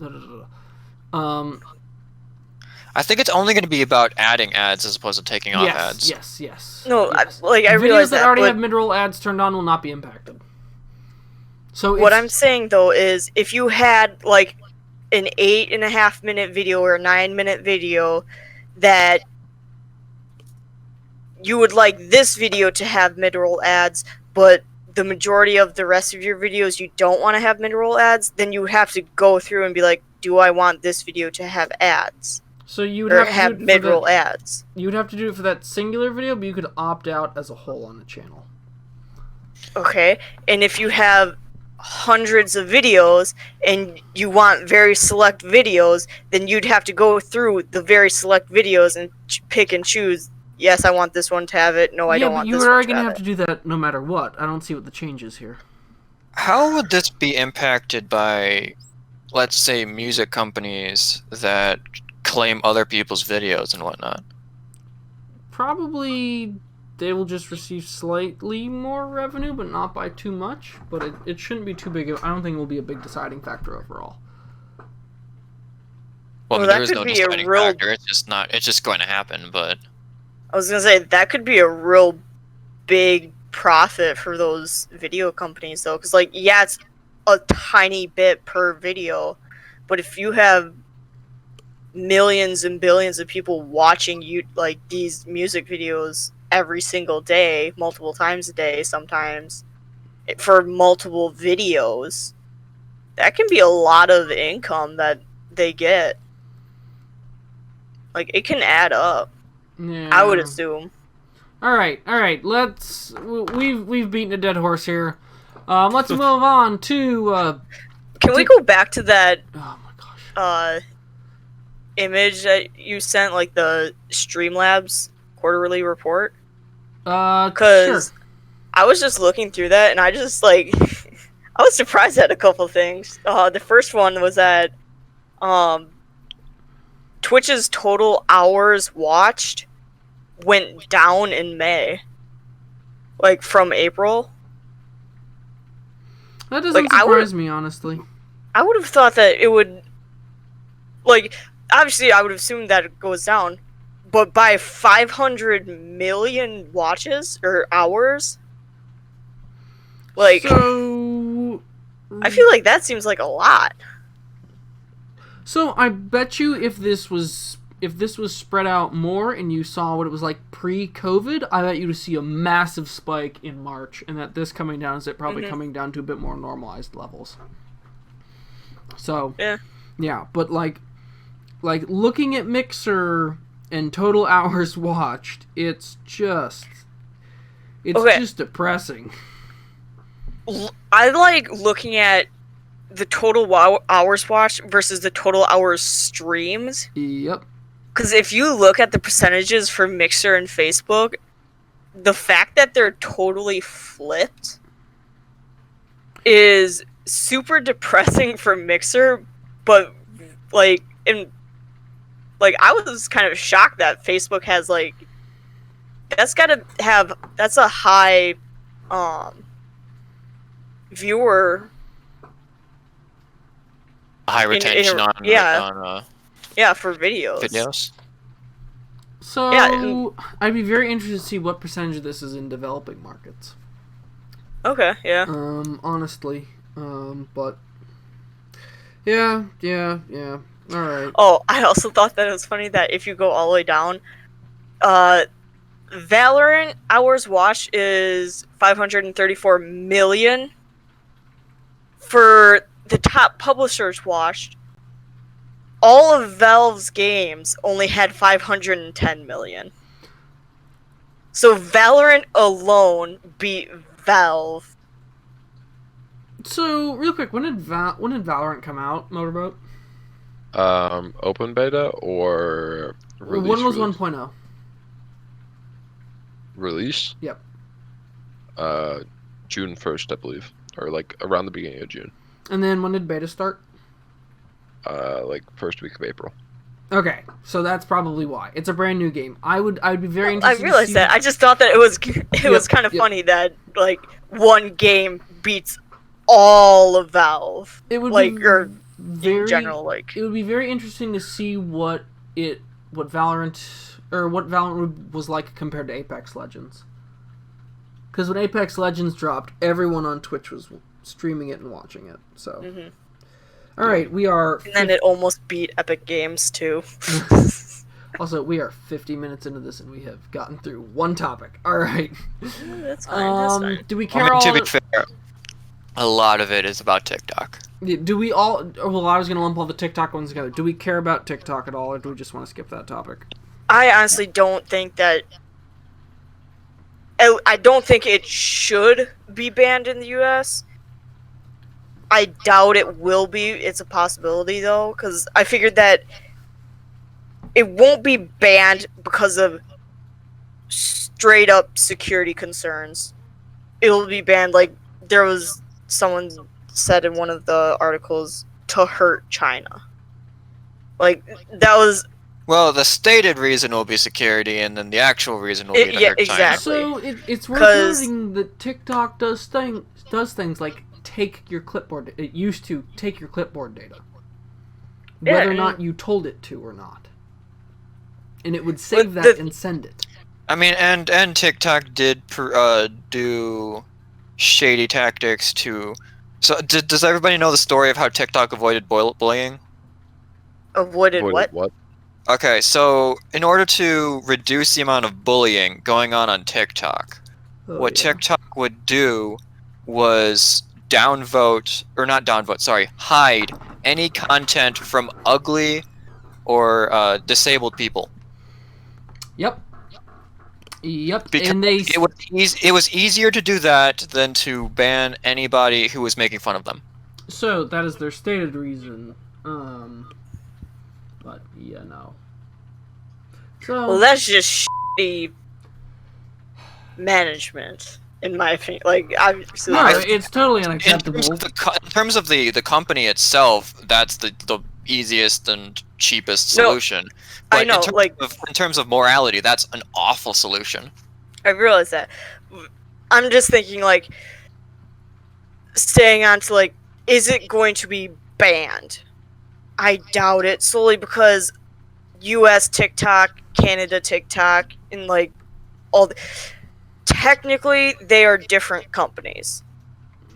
I think it's only going to be about adding ads as opposed to taking off ads. Yes. No, yes. I realize that already have mid-roll ads turned on will not be impacted. So what I'm saying though is, if you had like an 8.5-minute video or a 9-minute video that you would like this video to have mid-roll ads, but the majority of the rest of your videos you don't want to have mid-roll ads, then you have to go through and be like, do I want this video to have ads? So you would have mid-roll ads. You would have to do it for that singular video, but you could opt out as a whole on the channel. Okay, and if you have hundreds of videos and you want very select videos, then you'd have to go through the very select videos and pick and choose. Yes, I want this one to have it. No, I don't want this one to have it. You are going to have to do that no matter what. I don't see what the change is here. How would this be impacted by, let's say, music companies that claim other people's videos and whatnot? Probably they will just receive slightly more revenue, but not by too much. But it shouldn't be too big. I don't think it will be a big deciding factor overall. Well, there is no deciding factor. It's just going to happen, but... I was going to say, that could be a real big profit for those video companies, though. Because, like, yeah, it's a tiny bit per video. But if you have millions and billions of people watching you, like, these music videos every single day, multiple times a day sometimes, for multiple videos, that can be a lot of income that they get. Like, it can add up. Yeah. I would assume. All right. We've beaten a dead horse here. Let's move on to. Can we go back to that? Oh my gosh. Image that you sent, like the Streamlabs quarterly report. Because sure. I was just looking through that, and I just like, I was surprised at a couple things. The first one was that, Twitch's total hours watched went down in May. Like, from April. That doesn't surprise me, honestly. I would have thought that it would... Like, obviously, I would have assumed that it goes down. But by 500 million watches, or hours? Like... So... I feel like that seems like a lot. So I bet you if this was spread out more and you saw what it was like pre-COVID, I bet you would see a massive spike in March, and that this coming down is it probably coming down to a bit more normalized levels. So yeah, but like looking at Mixer and total hours watched, it's just depressing. I like looking at the total hours watched versus the total hours streams. Yep. Because if you look at the percentages for Mixer and Facebook, the fact that they're totally flipped is super depressing for Mixer, but I was kind of shocked that Facebook has like, that's a high viewer. High retention on for videos. So yeah, I'd be very interested to see what percentage of this is in developing markets. Okay, yeah. Honestly, but yeah. All right. Oh, I also thought that it was funny that if you go all the way down, Valorant hours watched is 534 million. For the top publishers watched, all of Valve's games only had 510 million. So Valorant alone beat Valve. So real quick, when did Valorant come out, Motorboat? Open beta or release? When was 1.0? Release? Yep. June 1st, I believe, or like around the beginning of June. And then when did beta start? Like first week of April. Okay, so that's probably why. It's a brand new game. I'd be very interested. I realized that. I just thought that it was kind of funny that like one game beats all of Valve. It would like be or very, in general, like it would be very interesting to see what Valorant was like compared to Apex Legends. Because when Apex Legends dropped, everyone on Twitch was streaming it and watching it. So, all right, we are. And then it almost beat Epic Games too. Also, we are 50 minutes into this and we have gotten through one topic. All right. That's fine. That's fine. Do we care? To be fair, a lot of it is about TikTok. Do we all? Well, I was gonna lump all the TikTok ones together. Do we care about TikTok at all, or do we just want to skip that topic? I honestly don't think that. I don't think it should be banned in the U.S. I doubt it will be. It's a possibility though, because I figured that it won't be banned because of straight up security concerns. It'll be banned like there was someone said in one of the articles to hurt China. Like that was. Well, the stated reason will be security, and then the actual reason will be to hurt exactly. China. So it's worth noting that TikTok does things like take your clipboard. It used to take your clipboard data, whether or not you told it to or not, and it would save that and send it. I mean, and TikTok did do shady tactics to. So does everybody know the story of how TikTok avoided bullying? Avoided what? Okay, so in order to reduce the amount of bullying going on TikTok, TikTok would do was hide any content from ugly or disabled people. Yep. Because and they it was easier to do that than to ban anybody who was making fun of them. So that is their stated reason. But yeah, no. So Well, that's just shitty management, in my opinion. Like, obviously, no, it's totally unacceptable. In terms of the company itself, that's the easiest and cheapest solution. But I know, in terms of morality, that's an awful solution. I realize that. I'm just thinking, like, staying on to, like, is it going to be banned? I doubt it, solely because US TikTok, Canada TikTok, and, like, technically, they are different companies.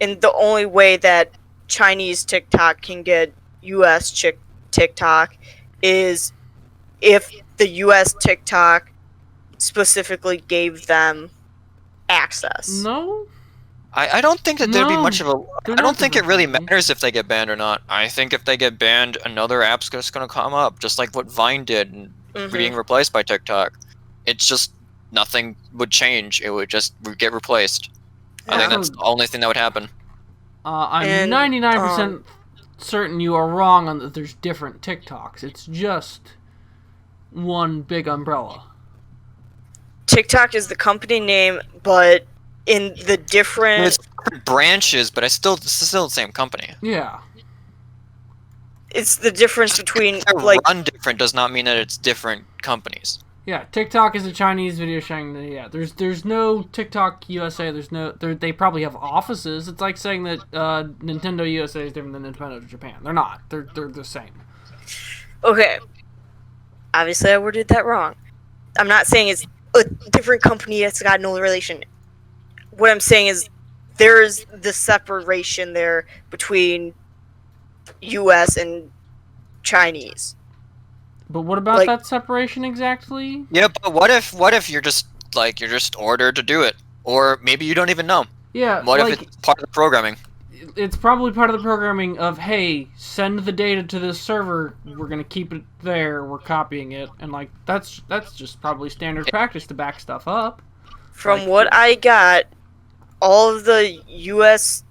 And the only way that Chinese TikTok can get US TikTok is if the US TikTok specifically gave them access. No? I don't think that there'd be much of a... I don't think it really different. matters if they get banned or not. I think if they get banned, another app's just going to come up, just like what Vine did, and being replaced by TikTok. It's just... nothing would change. It would just get replaced. I think that's the only thing that would happen. I'm 99% certain you are wrong on that there's different TikToks. It's just one big umbrella. TikTok is the company name, but in the different... It's different branches, but it's still the same company. Yeah. It's the difference between, like... run different does not mean that it's different companies. Yeah, TikTok is a Chinese video sharing. Yeah, there's no TikTok USA. They probably have offices. It's like saying that Nintendo USA is different than Nintendo Japan. They're not. They're the same. Okay. Obviously, I worded that wrong. I'm not saying it's a different company that's got no relation. What I'm saying is there's the separation there between US and Chinese. But what about that separation exactly? Yeah, but what if you're just ordered to do it, or maybe you don't even know? Yeah. What if it's part of the programming? It's probably part of the programming of, hey, send the data to this server. We're gonna keep it there. We're copying it, and like that's just probably standard practice to back stuff up. From what I got, all of the U.S.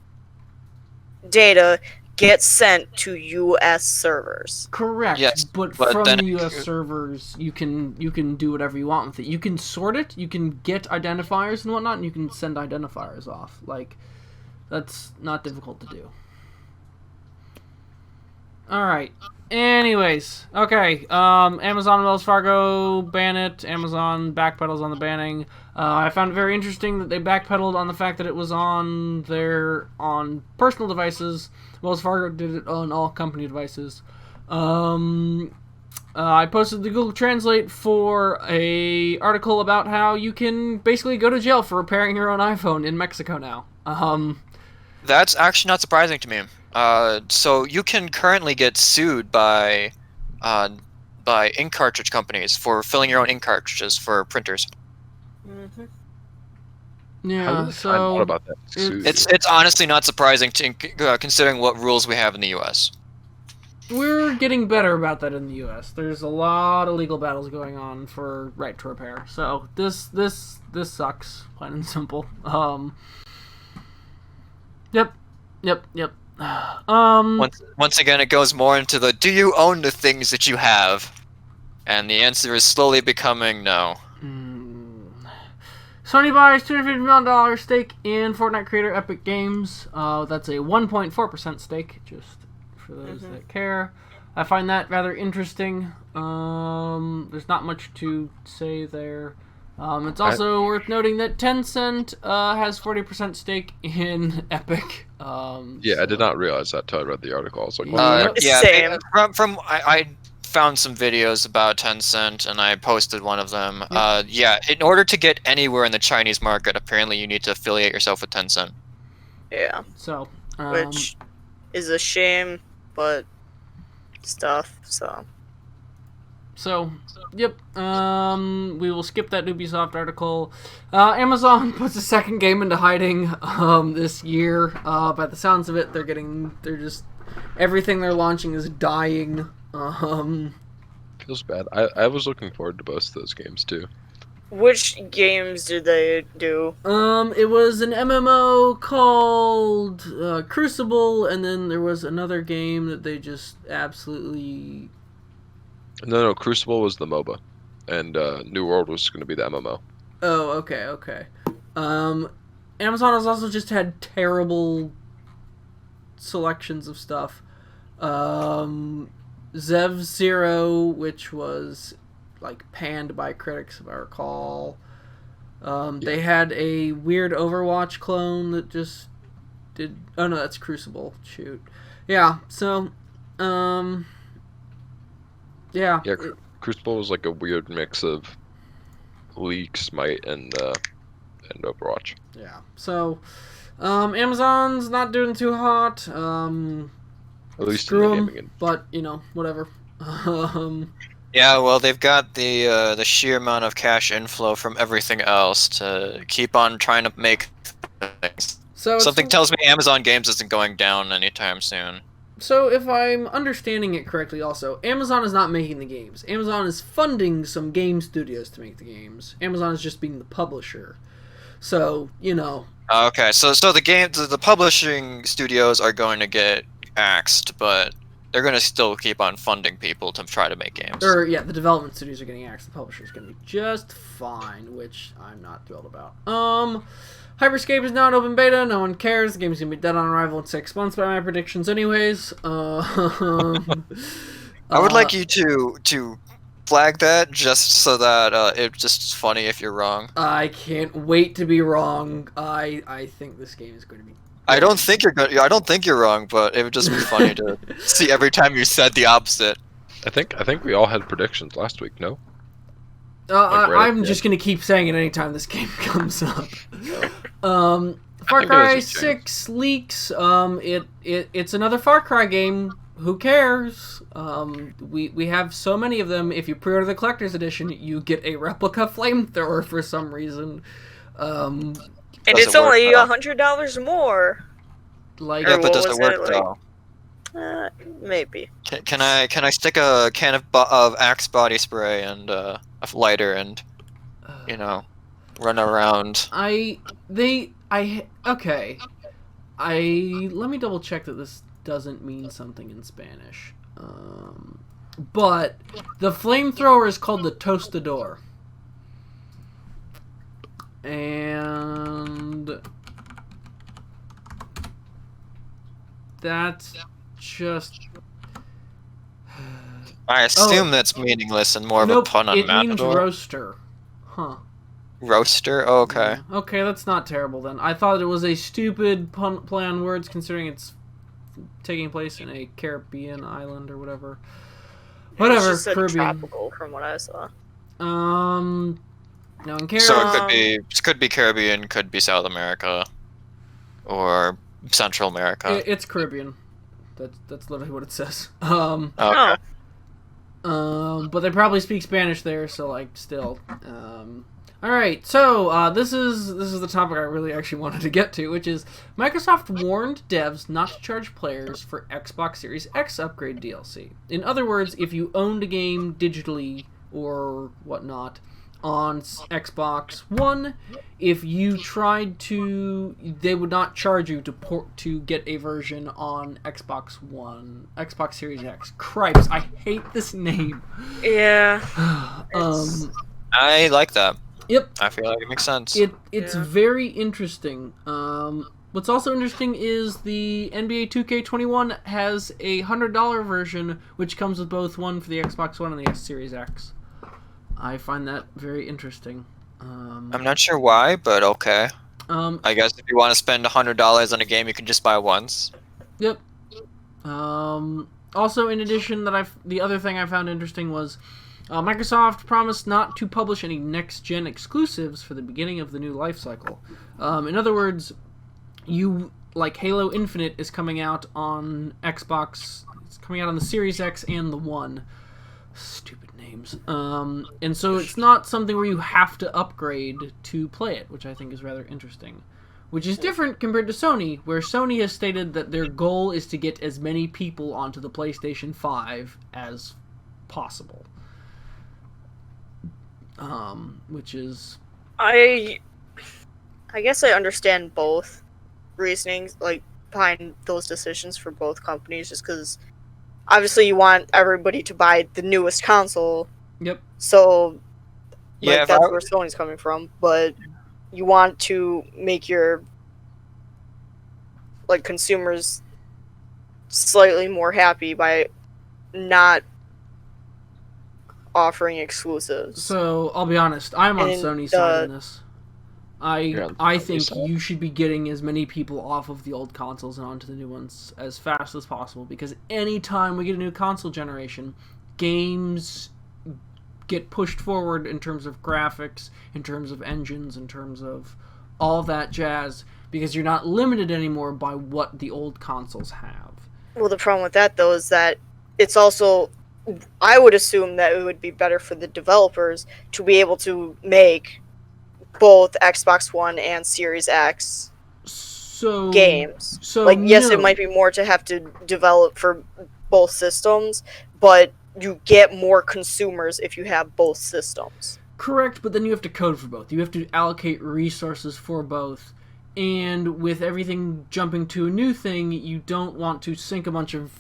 data gets sent to U.S. servers. Correct. Yes, but from the U.S. servers, you can do whatever you want with it. You can sort it. You can get identifiers and whatnot, and you can send identifiers off. Like, that's not difficult to do. All right. Anyways, okay. Amazon and Wells Fargo ban it. Amazon backpedals on the banning. I found it very interesting that they backpedaled on the fact that it was on personal devices. Wells Fargo did it on all company devices. I posted the Google Translate for a article about how you can basically go to jail for repairing your own iPhone in Mexico now. That's actually not surprising to me. So you can currently get sued by ink cartridge companies for filling your own ink cartridges for printers. Mm-hmm. Yeah, What so about that? It's honestly not surprising to considering what rules we have in the U.S. we're getting better about that in the U.S. There's a lot of legal battles going on for right to repair. So this sucks, plain and simple. Yep. Once again, it goes more into the do you own the things that you have, and the answer is slowly becoming no. Sony buys $250 million stake in Fortnite creator Epic Games. That's a 1.4% stake, just for those that care. I find that rather interesting. There's not much to say there. It's also worth noting that Tencent has 40% stake in Epic. I did not realize that until I read the article. I was like, Same. I found some videos about Tencent, and I posted one of them. In order to get anywhere in the Chinese market, apparently you need to affiliate yourself with Tencent. Yeah. So, which is a shame, but stuff, so. Yep. We will skip that Ubisoft article. Amazon puts a second game into hiding this year. By the sounds of it, everything they're launching is dying. Feels bad. I was looking forward to both of those games too. Which games did they do? It was an MMO called Crucible, and then there was another game that they just absolutely... No, Crucible was the MOBA, and New World was going to be the MMO. Oh, okay. Amazon has also just had terrible selections of stuff. Zev Zero, which was panned by critics, if I recall. They had a weird Overwatch clone that just did... Oh no, that's Crucible. Shoot. Yeah, so... Yeah. Crucible was like a weird mix of League, Smite, and Overwatch. Yeah. So, Amazon's not doing too hot. At least screw in the them, gaming. but whatever. Yeah, well, they've got the sheer amount of cash inflow from everything else to keep on trying to make things. So something tells me Amazon Games isn't going down anytime soon. So if I'm understanding it correctly also, Amazon is not making the games. Amazon is funding some game studios to make the games. Amazon is just being the publisher. So, Okay, so the publishing studios are going to get axed, but they're going to still keep on funding people to try to make games. The development studios are getting axed. The publisher's going to be just fine, which I'm not thrilled about. Hypersape is now in open beta. No one cares. The game's going to be dead on arrival in 6 months by my predictions anyways. I would like you to flag that just so that it's just funny if you're wrong. I can't wait to be wrong. I think this game is going to be... I don't think you're wrong, but it would just be funny to see every time you said the opposite. I think we all had predictions last week, no? I'm just going to keep saying it anytime this game comes up. Far Cry 6 leaks. It's another Far Cry game. Who cares? We have so many of them. If you pre-order the collector's edition, you get a replica flamethrower for some reason. And it's only $100 more. Yeah, but does it work though? Maybe. Can I stick a can of Axe body spray and a lighter and run around? Okay. Let me double check that this doesn't mean something in Spanish. But the flamethrower is called the Tostador. And that's just I assume that's meaningless and more of a pun on it means Matador. roaster. Huh. Roaster? Oh, okay. Yeah. Okay, that's not terrible then. I thought it was a stupid play on words considering it's taking place in a Caribbean island or whatever. Whatever, it's just Caribbean. Tropical from what I saw. No one cares. So it could be Caribbean, could be South America, or Central America. It's Caribbean. That's literally what it says. Okay. But they probably speak Spanish there, so like still. All right, so this is the topic I really actually wanted to get to, which is Microsoft warned devs not to charge players for Xbox Series X upgrade DLC. In other words, if you owned a game digitally or whatnot on Xbox One, if you tried to, they would not charge you to get a version on Xbox One, Xbox Series X. Cripes, I hate this name. Yeah. I like that. Yep. I feel like it makes sense. It's very interesting. What's also interesting is the NBA 2K21 has a $100 version, which comes with both one for the Xbox One and the X Series X. I find that very interesting. I'm not sure why, but okay. I guess if you want to spend $100 on a game, you can just buy it once. Yep. Also, in addition, the other thing I found interesting was Microsoft promised not to publish any next-gen exclusives for the beginning of the new life cycle. In other words, Halo Infinite is coming out on Xbox. It's coming out on the Series X and the One. Stupid names. And so it's not something where you have to upgrade to play it, which I think is rather interesting. Which is different compared to Sony, where Sony has stated that their goal is to get as many people onto the PlayStation 5 as possible. Which is... I guess I understand both reasonings, like, behind those decisions for both companies, just because obviously you want everybody to buy the newest console. Yep. So, that's where Sony's coming from, but you want to make your, consumers slightly more happy by not offering exclusives. So, I'll be honest, I'm on Sony's side in this. I think side. you should be getting as many people off of the old consoles and onto the new ones as fast as possible, because anytime we get a new console generation, games get pushed forward in terms of graphics, in terms of engines, in terms of all that jazz, because you're not limited anymore by what the old consoles have. Well, the problem with that, though, is that it's also... I would assume that it would be better for the developers to be able to make both Xbox One and Series X games. So yes, it might be more to have to develop for both systems, but you get more consumers if you have both systems. Correct, but then you have to code for both. You have to allocate resources for both. And with everything jumping to a new thing, you don't want to sink a bunch of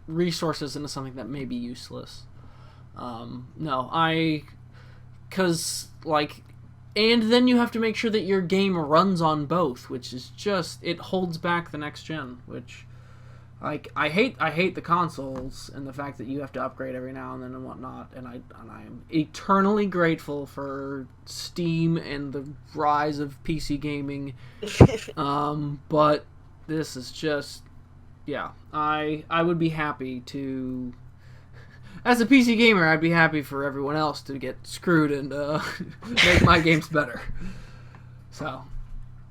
resources into something that may be useless. And then you have to make sure that your game runs on both, which is just, it holds back the next gen, which, I hate the consoles and the fact that you have to upgrade every now and then and whatnot, and I am eternally grateful for Steam and the rise of PC gaming, but this is just, yeah, I would be happy to... As a PC gamer, I'd be happy for everyone else to get screwed and make my games better. So...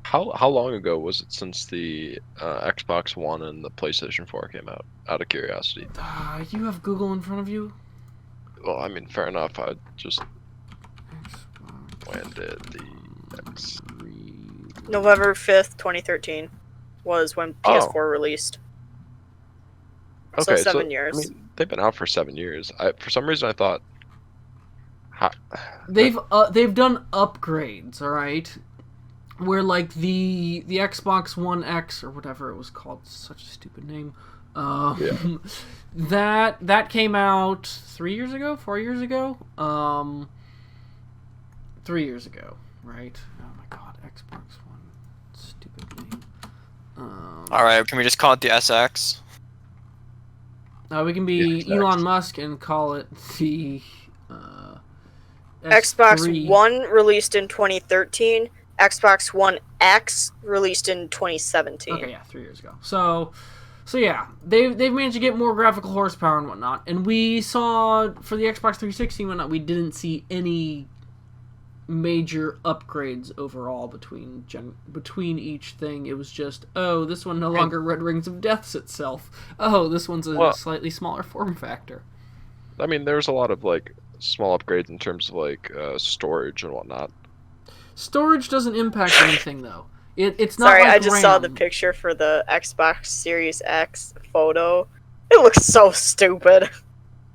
How long ago was it since the Xbox One and the PlayStation 4 came out? Out of curiosity. You have Google in front of you? Well, I mean, fair enough. I just... When did the November 5th, 2013 was when PS4 released. Okay, so 7 years. I mean, they've been out for 7 years. For some reason, I thought they've done upgrades, all right, where like the Xbox One X or whatever it was called, such a stupid name. That came out 3 years ago, 4 years ago, 3 years ago, right? Oh my god, Xbox One, stupid name. All right, can we just call it the SX? We can be Elon Musk and call it the Xbox One released in 2013. Xbox One X released in 2017. Okay, yeah, 3 years ago. So yeah, they've managed to get more graphical horsepower and whatnot. And we saw for the Xbox 360 and whatnot, we didn't see any major upgrades overall between each thing. It was just, oh, this one no longer Red Rings of Deaths itself. Oh, this one's a slightly smaller form factor. I mean, there's a lot of like small upgrades in terms of like storage and whatnot. Storage doesn't impact anything though. It's not. Sorry, like I just saw the picture for the Xbox Series X photo. It looks so stupid.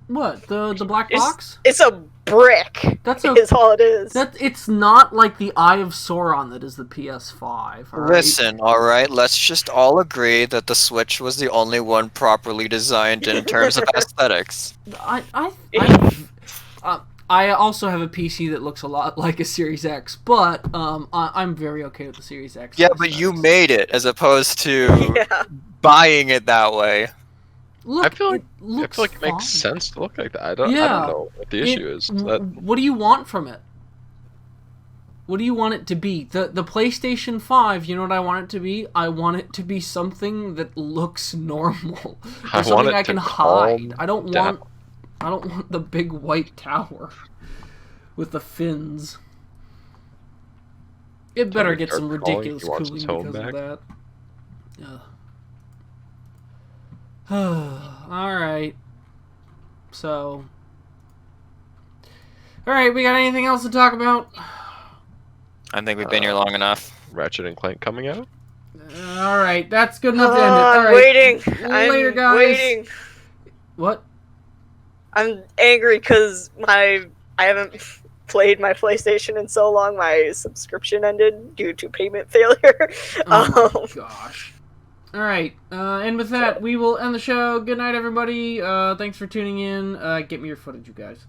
What, the black box? It's a brick. Is all it is. It's not like the Eye of Sauron that is the PS5. Right? Listen, all right, let's just all agree that the Switch was the only one properly designed in terms of aesthetics. I also have a PC that looks a lot like a Series X, but I'm very okay with the Series X. Yeah, but you made it as opposed to buying it that way. Look, I feel like it makes sense to look like that. I don't know what the issue is. What do you want from it? What do you want it to be? The PlayStation 5, you know what I want it to be? I want it to be something that looks normal. Something I can hide. I don't want the big white tower with the fins. It better get some ridiculous cooling because of that. Alright. So. Alright, we got anything else to talk about? I think we've been here long enough. Ratchet and Clank coming out? Alright, that's good enough to end it. I'm waiting. Later, guys. Waiting. What? I'm angry because I haven't played my PlayStation in so long. My subscription ended due to payment failure. Oh my gosh. Alright, and with that, we will end the show. Good night, everybody. Thanks for tuning in. Get me your footage, you guys.